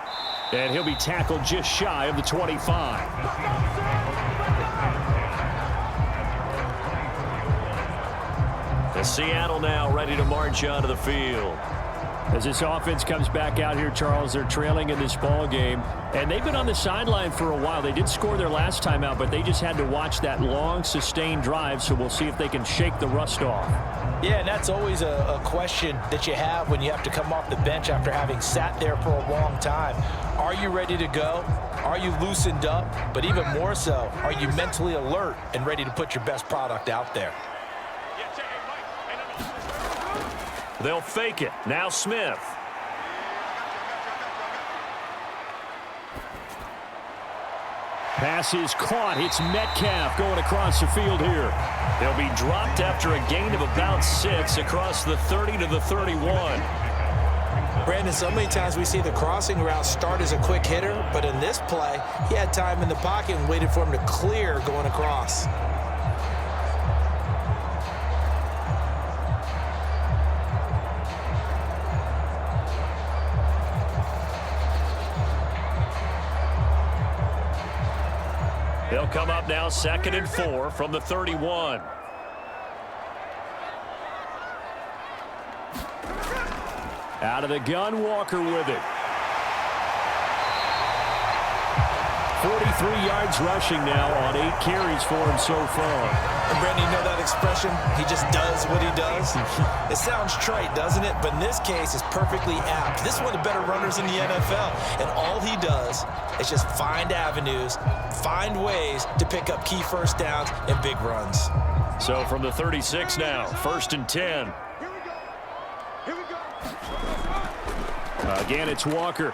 And he'll be tackled just shy of the 25. And Seattle now ready to march onto the field. As this offense comes back out here, Charles, they're trailing in this ball game. And they've been on the sideline for a while. They did score their last time out, but they just had to watch that long, sustained drive. So we'll see if they can shake the rust off. Yeah, and that's always a question that you have when you have to come off the bench after having sat there for a long time. Are you ready to go? Are you loosened up? But even more so, are you mentally alert and ready to put your best product out there? They'll fake it. Now Smith. Pass is caught. It's Metcalf going across the field here. They'll be dropped after a gain of about 6 across the 30 to the 31. Brandon, so many times we see the crossing route start as a quick hitter, but in this play, he had time in the pocket and waited for him to clear going across. They'll come up now 2nd and 4 from the 31. Out of the gun, Walker with it. 43 yards rushing now on 8 carries for him so far. And Brandon, you know that expression? He just does what he does. It sounds trite, doesn't it? But in this case, it's perfectly apt. This is one of the better runners in the NFL. And all he does is just find avenues, find ways to pick up key first downs and big runs. So from the 36 now, 1st and 10. Again, it's Walker.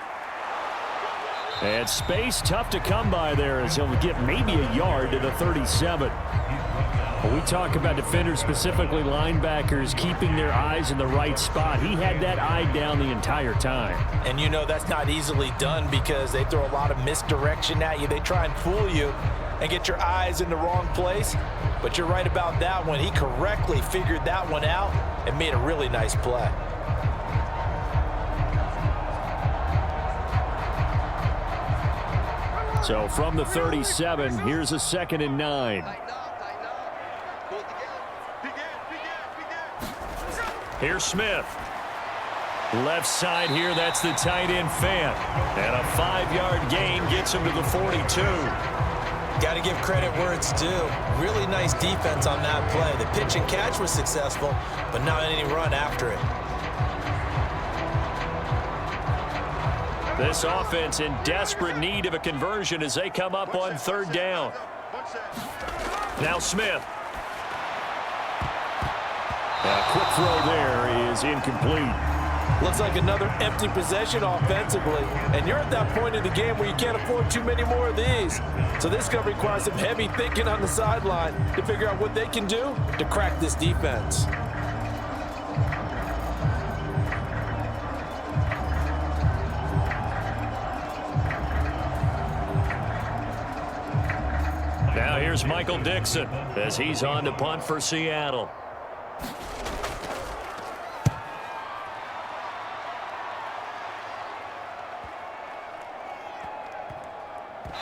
And space tough to come by there as he'll get maybe a yard to the 37. When we talk about defenders, specifically linebackers, keeping their eyes in the right spot, he had that eye down the entire time. And you know that's not easily done because they throw a lot of misdirection at you. They try and fool you and get your eyes in the wrong place. But you're right about that one. He correctly figured that one out and made a really nice play. So from the 37, here's a 2nd and 9. Here's Smith. Left side here, that's the tight end fan. And a 5-yard gain gets him to the 42. Got to give credit where it's due. Really nice defense on that play. The pitch and catch was successful, but not any run after it. This offense in desperate need of a conversion as they come up on 3rd down. Now Smith. A quick throw there is incomplete. Looks like another empty possession offensively. And you're at that point in the game where you can't afford too many more of these. So this is going to require some heavy thinking on the sideline to figure out what they can do to crack this defense. Now here's Michael Dixon as he's on to punt for Seattle.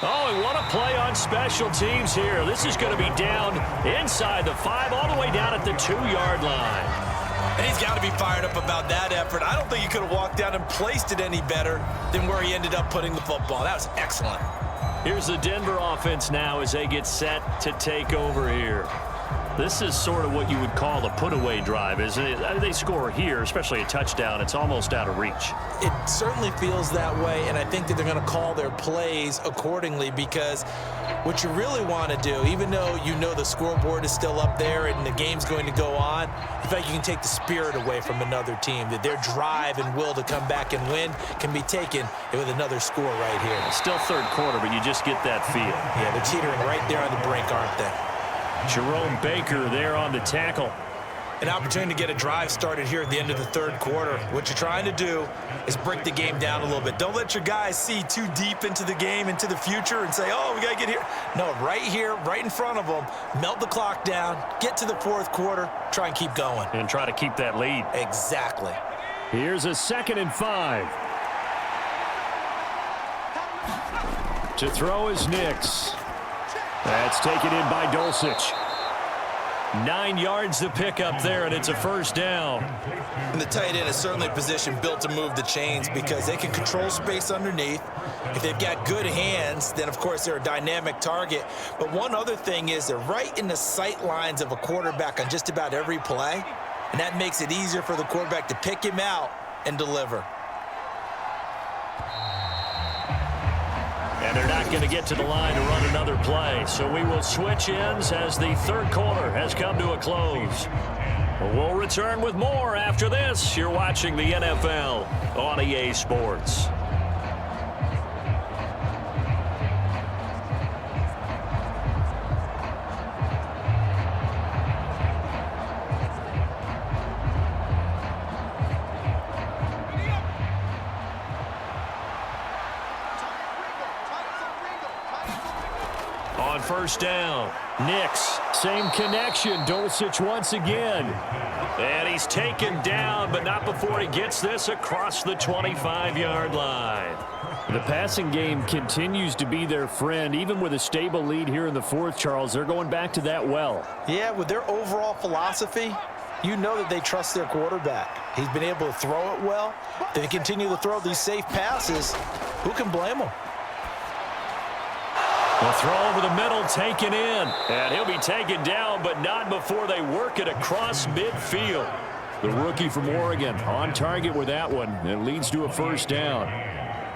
Oh, and what a play on special teams here. This is going to be down inside the 5, all the way down at the 2-yard line. And he's got to be fired up about that effort. I don't think he could have walked down and placed it any better than where he ended up putting the football. That was excellent. Here's the Denver offense now as they get set to take over here. This is sort of what you would call the put-away drive, isn't it? They score here, especially a touchdown. It's almost out of reach. It certainly feels that way, and I think that they're going to call their plays accordingly because what you really want to do, even though you know the scoreboard is still up there and the game's going to go on, in fact, you can take the spirit away from another team, that their drive and will to come back and win can be taken with another score right here. It's still 3rd quarter, but you just get that feel. Yeah, they're teetering right there on the brink, aren't they? Jerome Baker there on the tackle. an opportunity to get a drive started here at the end of the third quarter. What you're trying to do is break the game down a little bit. Don't let your guys see too deep into the game, into the future, and say, oh, we got to get here. No, right here, right in front of them, melt the clock down, get to the fourth quarter, try and keep going. And try to keep that lead. Exactly. Here's a 2nd and 5. To throw is Nix. That's taken in by Dulcich. 9 yards to pick up there, and it's a first down. And the tight end is certainly a position built to move the chains because they can control space underneath. If they've got good hands, then, of course, they're a dynamic target. But one other thing is they're right in the sight lines of a quarterback on just about every play, and that makes it easier for the quarterback to pick him out and deliver. And they're not going to get to the line to run another play. So we will switch ends as the third quarter has come to a close. We'll return with more after this. You're watching the NFL on EA Sports. On first down, Nix, same connection, Dulcich once again. And he's taken down, but not before he gets this across the 25-yard line. The passing game continues to be their friend. Even with a stable lead here in the fourth, Charles, they're going back to that well. Yeah, with their overall philosophy, you know that they trust their quarterback. He's been able to throw it well. They continue to throw these safe passes. Who can blame them? The throw over the middle taken in. And he'll be taken down, but not before they work it across midfield. The rookie from Oregon on target with that one. It leads to a first down.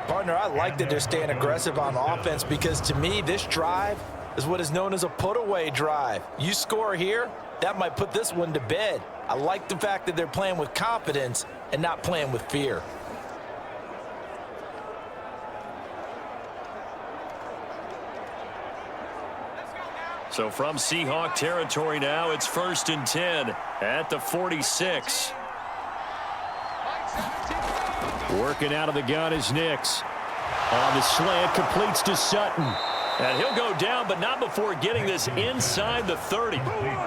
Partner, I like that they're staying aggressive on offense because to me, this drive is what is known as a put-away drive. You score here, that might put this one to bed. I like the fact that they're playing with confidence and not playing with fear. So from Seahawk territory now, it's 1st and 10 at the 46. Working out of the gun is Nix. On the slant, completes to Sutton. And he'll go down, but not before getting this inside the 30.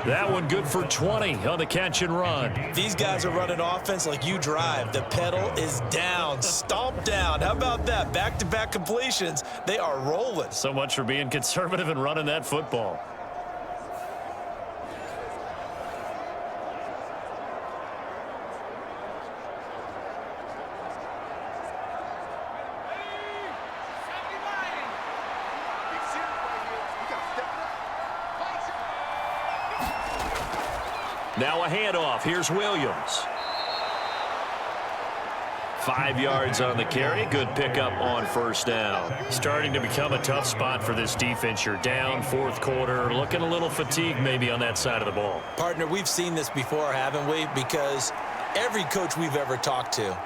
That one good for 20 on the catch and run. These guys are running offense like you drive. The pedal is down, stomped down. How about that? Back-to-back completions. They are rolling. So much for being conservative and running that football. Now a handoff. Here's Williams. 5 yards on the carry. Good pickup on first down. Starting to become a tough spot for this defense. You're down fourth quarter. Looking a little fatigued maybe on that side of the ball. Partner, we've seen this before, haven't we? Because every coach we've ever talked to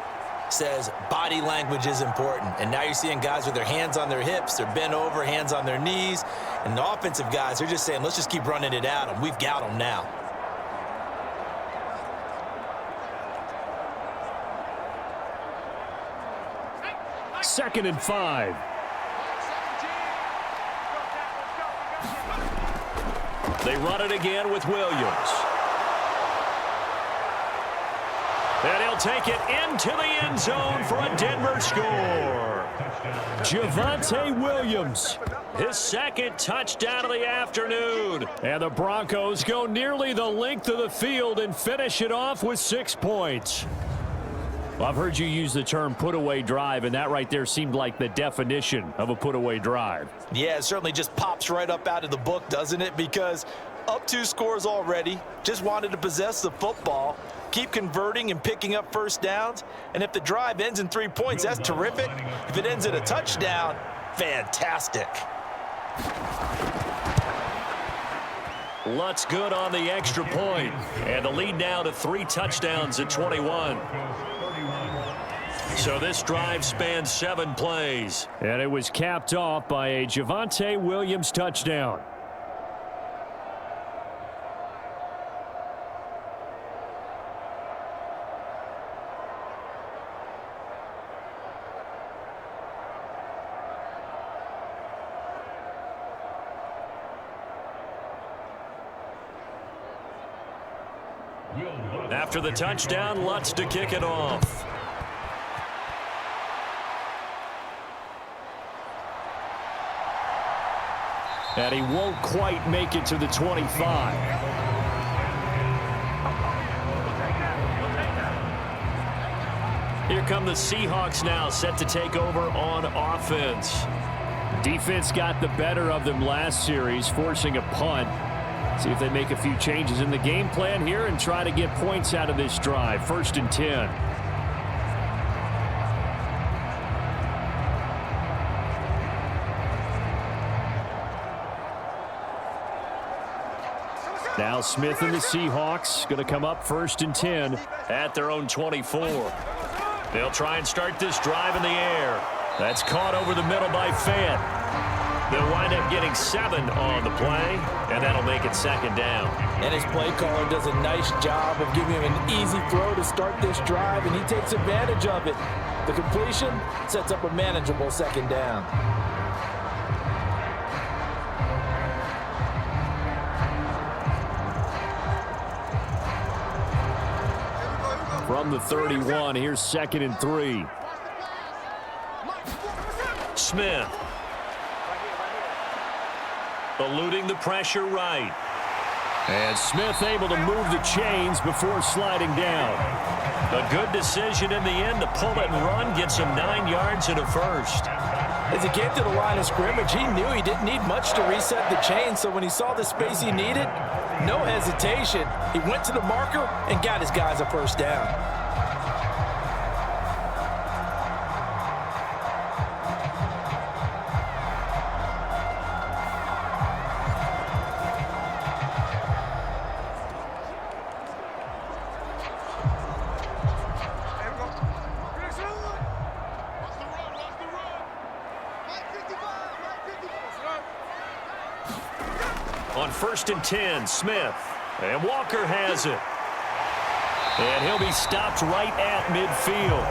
says body language is important. And now you're seeing guys with their hands on their hips. They're bent over, hands on their knees. And the offensive guys, they're just saying, let's just keep running it at them. We've got them now. Second and 5. They run it again with Williams. And he'll take it into the end zone for a Denver score. Javonte Williams, his second touchdown of the afternoon. And the Broncos go nearly the length of the field and finish it off with 6 points. Well, I've heard you use the term put-away drive, and that right there seemed like the definition of a put-away drive. Yeah, it certainly just pops right up out of the book, doesn't it? Because up 2 scores already, just wanted to possess the football, keep converting and picking up first downs. And if the drive ends in 3 points, that's terrific. If it ends in a touchdown, fantastic. Lutz good on the extra point. And the lead now to 3 touchdowns at 21. So this drive spans 7 plays. And it was capped off by a Javonte Williams touchdown. After the touchdown, Lutz to kick it off. And he won't quite make it to the 25. Here come the Seahawks now, set to take over on offense. Defense got the better of them last series, forcing a punt. See if they make a few changes in the game plan here and try to get points out of this drive. 1st and 10. Now Smith and the Seahawks going to come up 1st and 10 at their own 24. They'll try and start this drive in the air. That's caught over the middle by Fant. They'll wind up getting 7 on the play, and that'll make it 2nd down. And his play caller does a nice job of giving him an easy throw to start this drive, and he takes advantage of it. The completion sets up a manageable 2nd down. From the 31, here's 2nd and 3. Smith. Eluding the pressure right. And Smith able to move the chains before sliding down. A good decision in the end to pull it and run, gets him 9 yards and a first. As he came to the line of scrimmage, he knew he didn't need much to reset the chain, so when he saw the space he needed, no hesitation. He went to the marker and got his guys a first down. On 1st and 10, Smith. And Walker has it. And he'll be stopped right at midfield.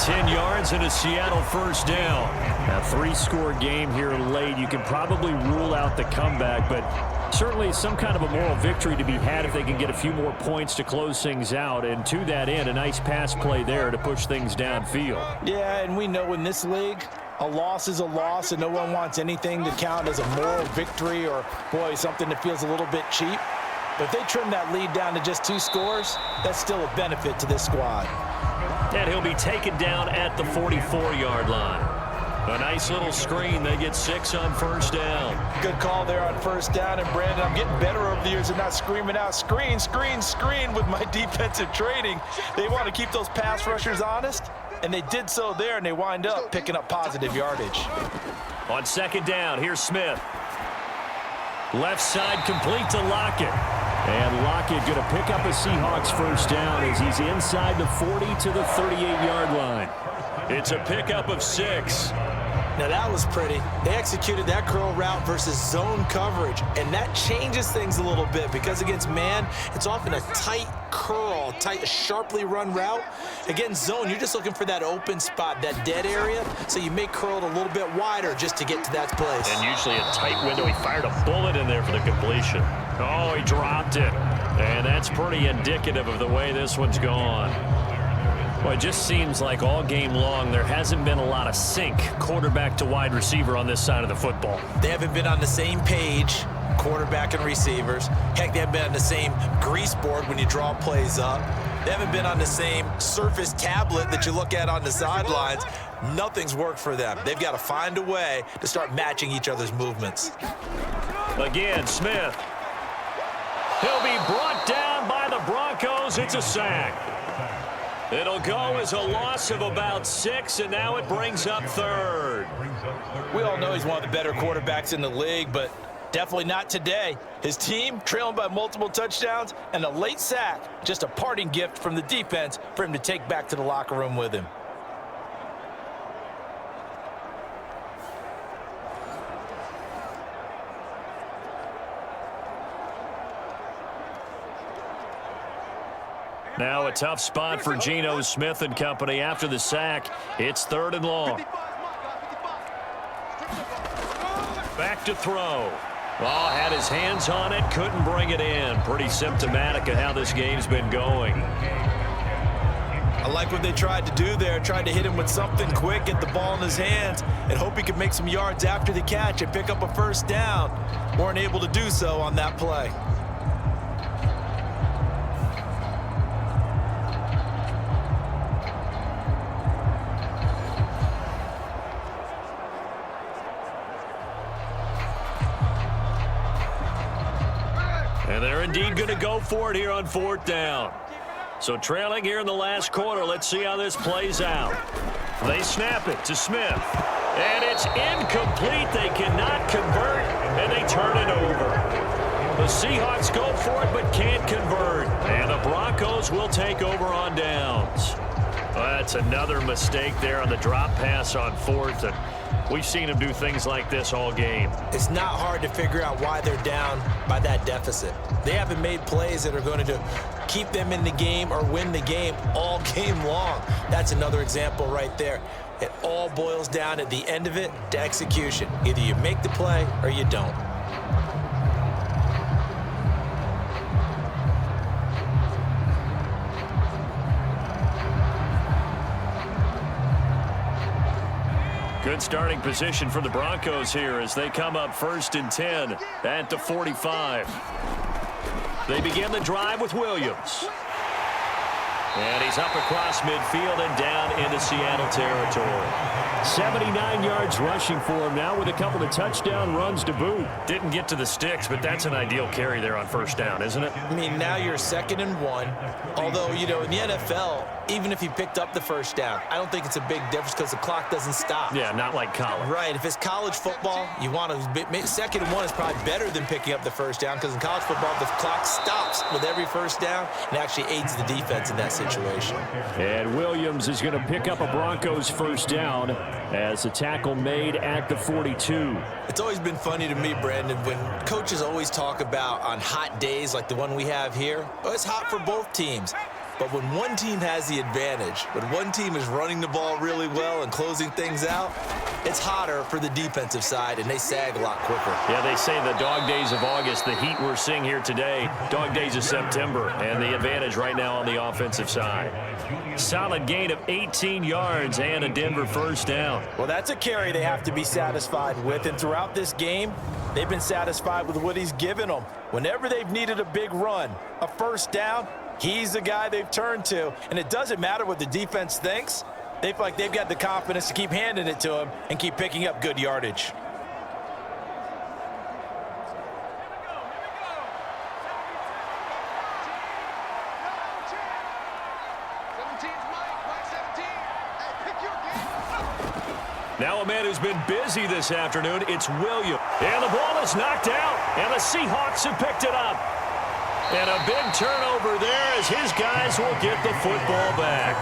10 yards and a Seattle first down. A 3-score game here late. You can probably rule out the comeback, but certainly some kind of a moral victory to be had if they can get a few more points to close things out. And to that end, a nice pass play there to push things downfield. Yeah, and we know in this league, a loss is a loss, and no one wants anything to count as a moral victory or, boy, something that feels a little bit cheap. But if they trim that lead down to just 2 scores, that's still a benefit to this squad. And he'll be taken down at the 44-yard line. A nice little screen. They get 6 on first down. Good call there on first down. And, Brandon, I'm getting better over the years and not screaming out, screen, screen, screen with my defensive training. They want to keep those pass rushers honest, and they did so there, and they wind up picking up positive yardage. On second down, here's Smith. Left side complete to Lockett. And Lockett going to pick up a Seahawks first down as he's inside the 40 to the 38-yard line. It's a pickup of 6. Now that was pretty. They executed that curl route versus zone coverage, and that changes things a little bit because against man, it's often a tight curl, tight, sharply run route. Against zone, you're just looking for that open spot, that dead area, so you may curl it a little bit wider just to get to that place. And usually a tight window. He fired a bullet in there for the completion. Oh, he dropped it. And that's pretty indicative of the way this one's gone. Well, it just seems like all game long there hasn't been a lot of sync quarterback to wide receiver on this side of the football. They haven't been on the same page, quarterback and receivers. Heck, they haven't been on the same grease board when you draw plays up. They haven't been on the same Surface tablet that you look at on the sidelines. Nothing's worked for them. They've got to find a way to start matching each other's movements. Again, Smith. He'll be brought down by the Broncos. It's a sack. It'll go as a loss of about 6, and now it brings up third. We all know he's one of the better quarterbacks in the league, but definitely not today. His team trailing by multiple touchdowns, and a late sack, just a parting gift from the defense for him to take back to the locker room with him. Now a tough spot for Geno Smith and company after the sack. It's 3rd and long. Back to throw. Oh, had his hands on it, couldn't bring it in. Pretty symptomatic of how this game's been going. I like what they tried to do there. Tried to hit him with something quick, get the ball in his hands, and hope he could make some yards after the catch and pick up a first down. Weren't able to do so on that play. And they're indeed going to go for it here on 4th down. So trailing here in the last quarter. Let's see how this plays out. They snap it to Smith. And it's incomplete. They cannot convert, and they turn it over. The Seahawks go for it but can't convert. And the Broncos will take over on downs. Well, that's another mistake there on the drop pass on 4th. And we've seen them do things like this all game. It's not hard to figure out why they're down by that deficit. They haven't made plays that are going to keep them in the game or win the game all game long. That's another example right there. It all boils down at the end of it to execution. Either you make the play or you don't. Good starting position for the Broncos here as they come up 1st and 10 at the 45. They begin the drive with Williams. And he's up across midfield and down into Seattle territory. 79 yards rushing for him now with a couple of touchdown runs to boot. Didn't get to the sticks, but that's an ideal carry there on 1st down, isn't it? I mean, now you're 2nd and 1. Although, you know, in the NFL, even if he picked up the 1st down, I don't think it's a big difference because the clock doesn't stop. Yeah, not like college. Right. If it's college football, you want to 2nd and 1 is probably better than picking up the 1st down because in college football, the clock stops with every 1st down and actually aids the defense in that situation. And Williams is going to pick up a Broncos 1st down as the tackle made at the 42. It's always been funny to me, Brandon, when coaches always talk about on hot days like the one we have here, oh, it's hot for both teams. But when one team has the advantage, when one team is running the ball really well and closing things out, it's hotter for the defensive side, and they sag a lot quicker. Yeah, they say the dog days of August, the heat we're seeing here today, dog days of September, and the advantage right now on the offensive side. Solid gain of 18 yards and a Denver 1st down. Well, that's a carry they have to be satisfied with, and throughout this game, they've been satisfied with what he's given them. Whenever they've needed a big run, a 1st down, he's the guy they've turned to, and it doesn't matter what the defense thinks. They feel like they've got the confidence to keep handing it to him and keep picking up good yardage. Now a man who's been busy this afternoon, it's Williams. And the ball is knocked out, and the Seahawks have picked it up. And a big turnover there as his guys will get the football back.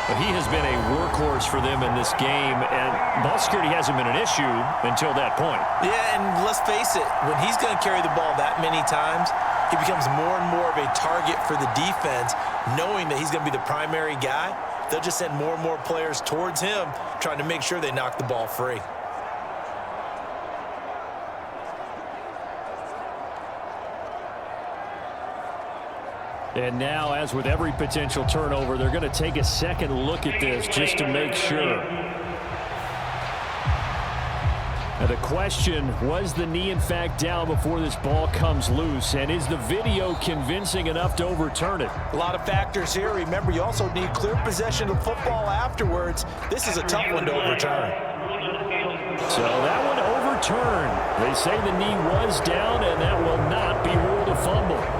But he has been a workhorse for them in this game, and ball security hasn't been an issue until that point. Yeah, and let's face it, when he's going to carry the ball that many times, he becomes more and more of a target for the defense, knowing that he's going to be the primary guy. They'll just send more and more players towards him, trying to make sure they knock the ball free. And now, as with every potential turnover, they're going to take a second look at this just to make sure. Now the question, was the knee in fact down before this ball comes loose? And is the video convincing enough to overturn it? A lot of factors here. Remember, you also need clear possession of football afterwards. This is a tough one to overturn. So that one overturned. They say the knee was down, and that will not be ruled a fumble.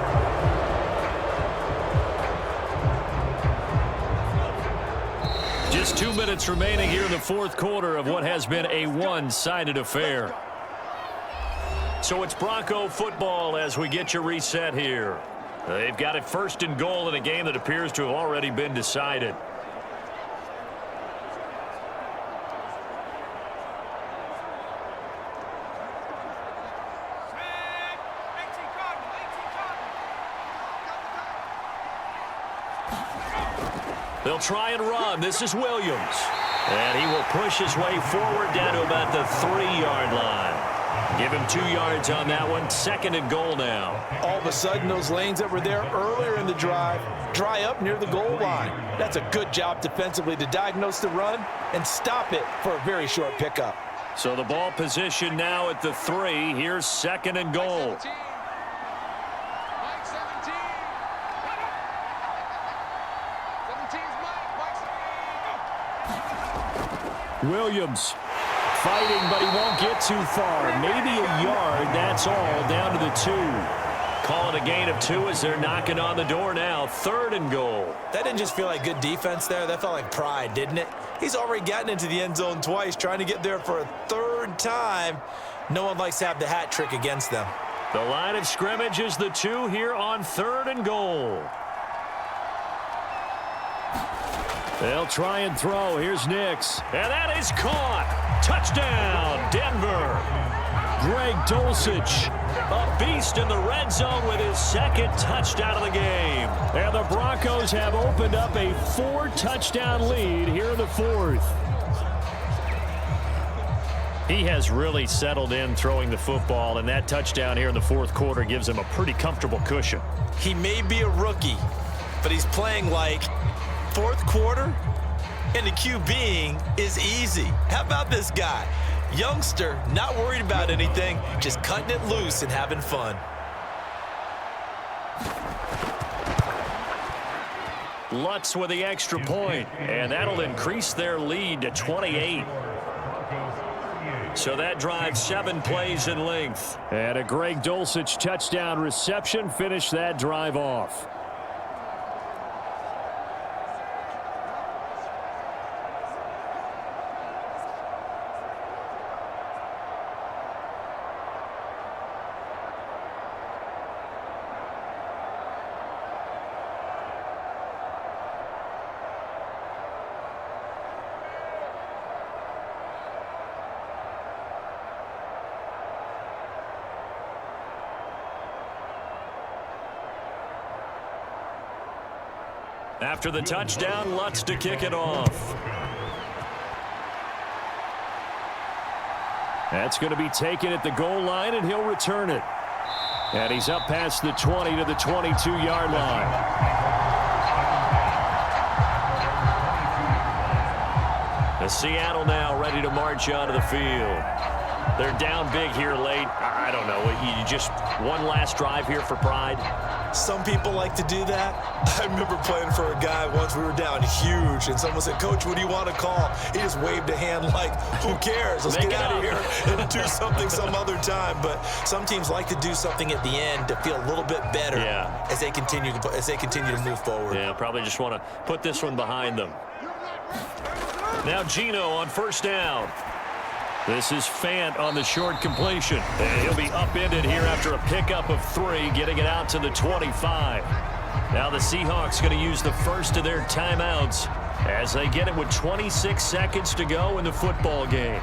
Just 2 minutes remaining here in the 4th quarter of what has been a one-sided affair. So it's Bronco football as we get your reset here. They've got it 1st and goal in a game that appears to have already been decided. They'll try and run. This is Williams. And he will push his way forward down to about the 3-yard line. Give him 2 yards on that one. 2nd and goal now. All of a sudden, those lanes that were there earlier in the drive dry up near the goal line. That's a good job defensively to diagnose the run and stop it for a very short pickup. So the ball position now at the 3. Here's 2nd and goal. Mike 17. 17's Mike. Williams fighting, but he won't get too far. Maybe a yard, that's all, down to the 2. Calling a gain of 2 as they're knocking on the door now. 3rd and goal. That didn't just feel like good defense there. That felt like pride, didn't it? He's already gotten into the end zone twice, trying to get there for a 3rd time. No one likes to have the hat trick against them. The line of scrimmage is the 2 here on 3rd and goal. They'll try and throw. Here's Nix. And that is caught. Touchdown, Denver. Greg Dulcich, a beast in the red zone with his 2nd touchdown of the game. And the Broncos have opened up a 4-touchdown lead here in the 4th. He has really settled in throwing the football, and that touchdown here in the 4th quarter gives him a pretty comfortable cushion. He may be a rookie, but he's playing like 4th quarter, and the QBing is easy. How about this guy? Youngster, not worried about anything, just cutting it loose and having fun. Lutz with the extra point, and that'll increase their lead to 28. So that drive 7 plays in length. And a Greg Dulcich touchdown reception finished that drive off. After the touchdown, Lutz to kick it off. That's going to be taken at the goal line, and he'll return it. And he's up past the 20 to the 22-yard line. The Seattle now ready to march onto the field. They're down big here late. I don't know. You just one last drive here for pride. Some people like to do that. I remember playing for a guy once. We were down huge, and someone said, "Coach, what do you want to call?" He just waved a hand like, "Who cares? Let's get out of here and do something some other time." But some teams like to do something at the end to feel a little bit better as they continue to move forward. Yeah, probably just want to put this one behind them. Now Gino on 1st down. This is Fant on the short completion. And he'll be upended here after a pickup of 3, getting it out to the 25. Now the Seahawks going to use the first of their timeouts as they get it with 26 seconds to go in the football game.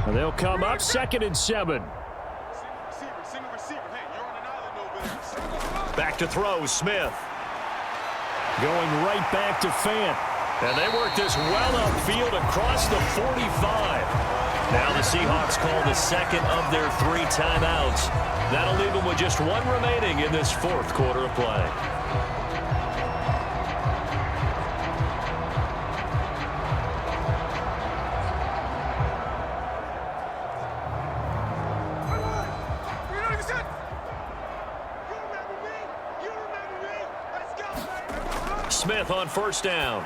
And they'll come up 2nd and 7. Back to throw, Smith. Going right back to Fant. And they work this well upfield across the 45. Now the Seahawks call the 2nd of their 3 timeouts. That'll leave them with just 1 remaining in this 4th quarter of play. Smith on 1st down.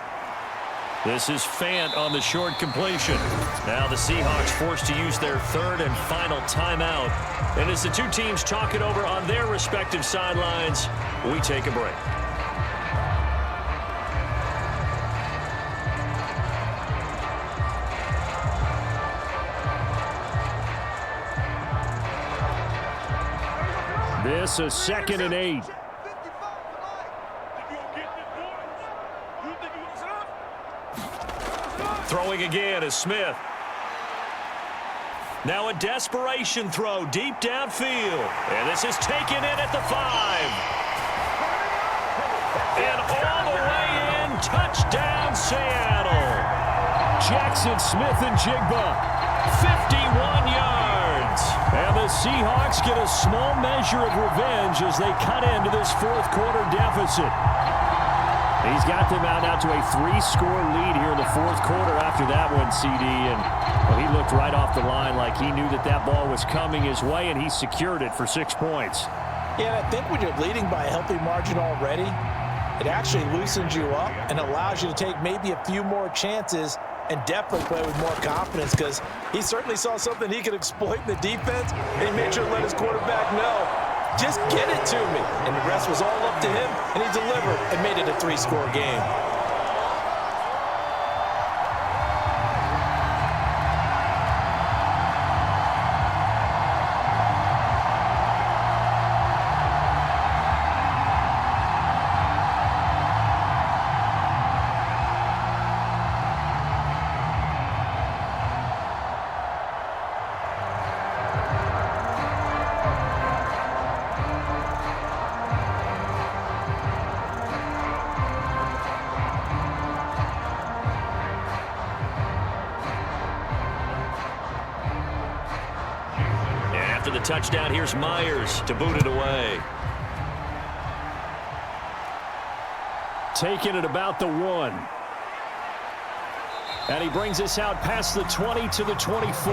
This is Fant on the short completion. Now the Seahawks forced to use their 3rd and final timeout. And as the 2 teams talk it over on their respective sidelines, we take a break. This is 2nd and 8. Throwing again is Smith. Now a desperation throw deep downfield. And this is taken in at the 5. And all the way Touchdown, Seattle. Jackson Smith-Njigba, 51 yards. And the Seahawks get a small measure of revenge as they cut into this fourth quarter deficit. He's got them out now to a 3-score lead here in the fourth quarter after that one, CD. And well, he looked right off the line like he knew that that ball was coming his way, and he secured it for 6 points. Yeah, and I think when you're leading by a healthy margin already, it actually loosens you up and allows you to take maybe a few more chances and definitely play with more confidence, because he certainly saw something he could exploit in the defense, and he made sure to let his quarterback know, just get it to me. And the rest was all up to him, and he delivered and made it a 3-score game. After the touchdown, here's Myers to boot it away. Taking it about the 1. And he brings us out past the 20 to the 24.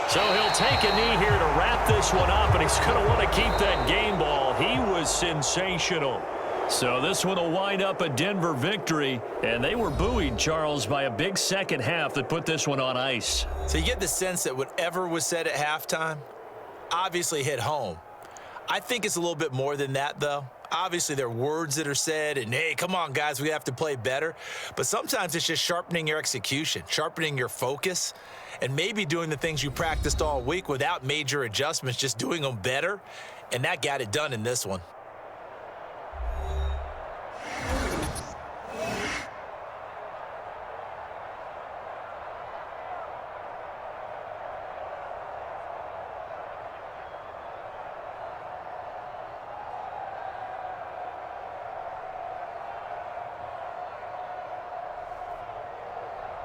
So he'll take a knee here to wrap this one up, and he's going to want to keep that game ball. He was sensational. So this one will wind up a Denver victory, and they were buoyed, Charles, by a big second half that put this one on ice. So you get the sense that whatever was said at halftime obviously hit home. I think it's a little bit more than that, though. Obviously, there are words that are said, and, hey, come on, guys, we have to play better. But sometimes it's just sharpening your execution, sharpening your focus, and maybe doing the things you practiced all week without major adjustments, just doing them better. And that got it done in this one.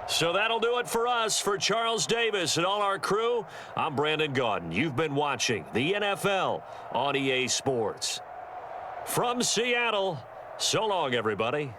So that'll do it for us. For Charles Davis and all our crew, I'm Brandon Gaudin. You've been watching the NFL on EA Sports. From Seattle, so long, everybody.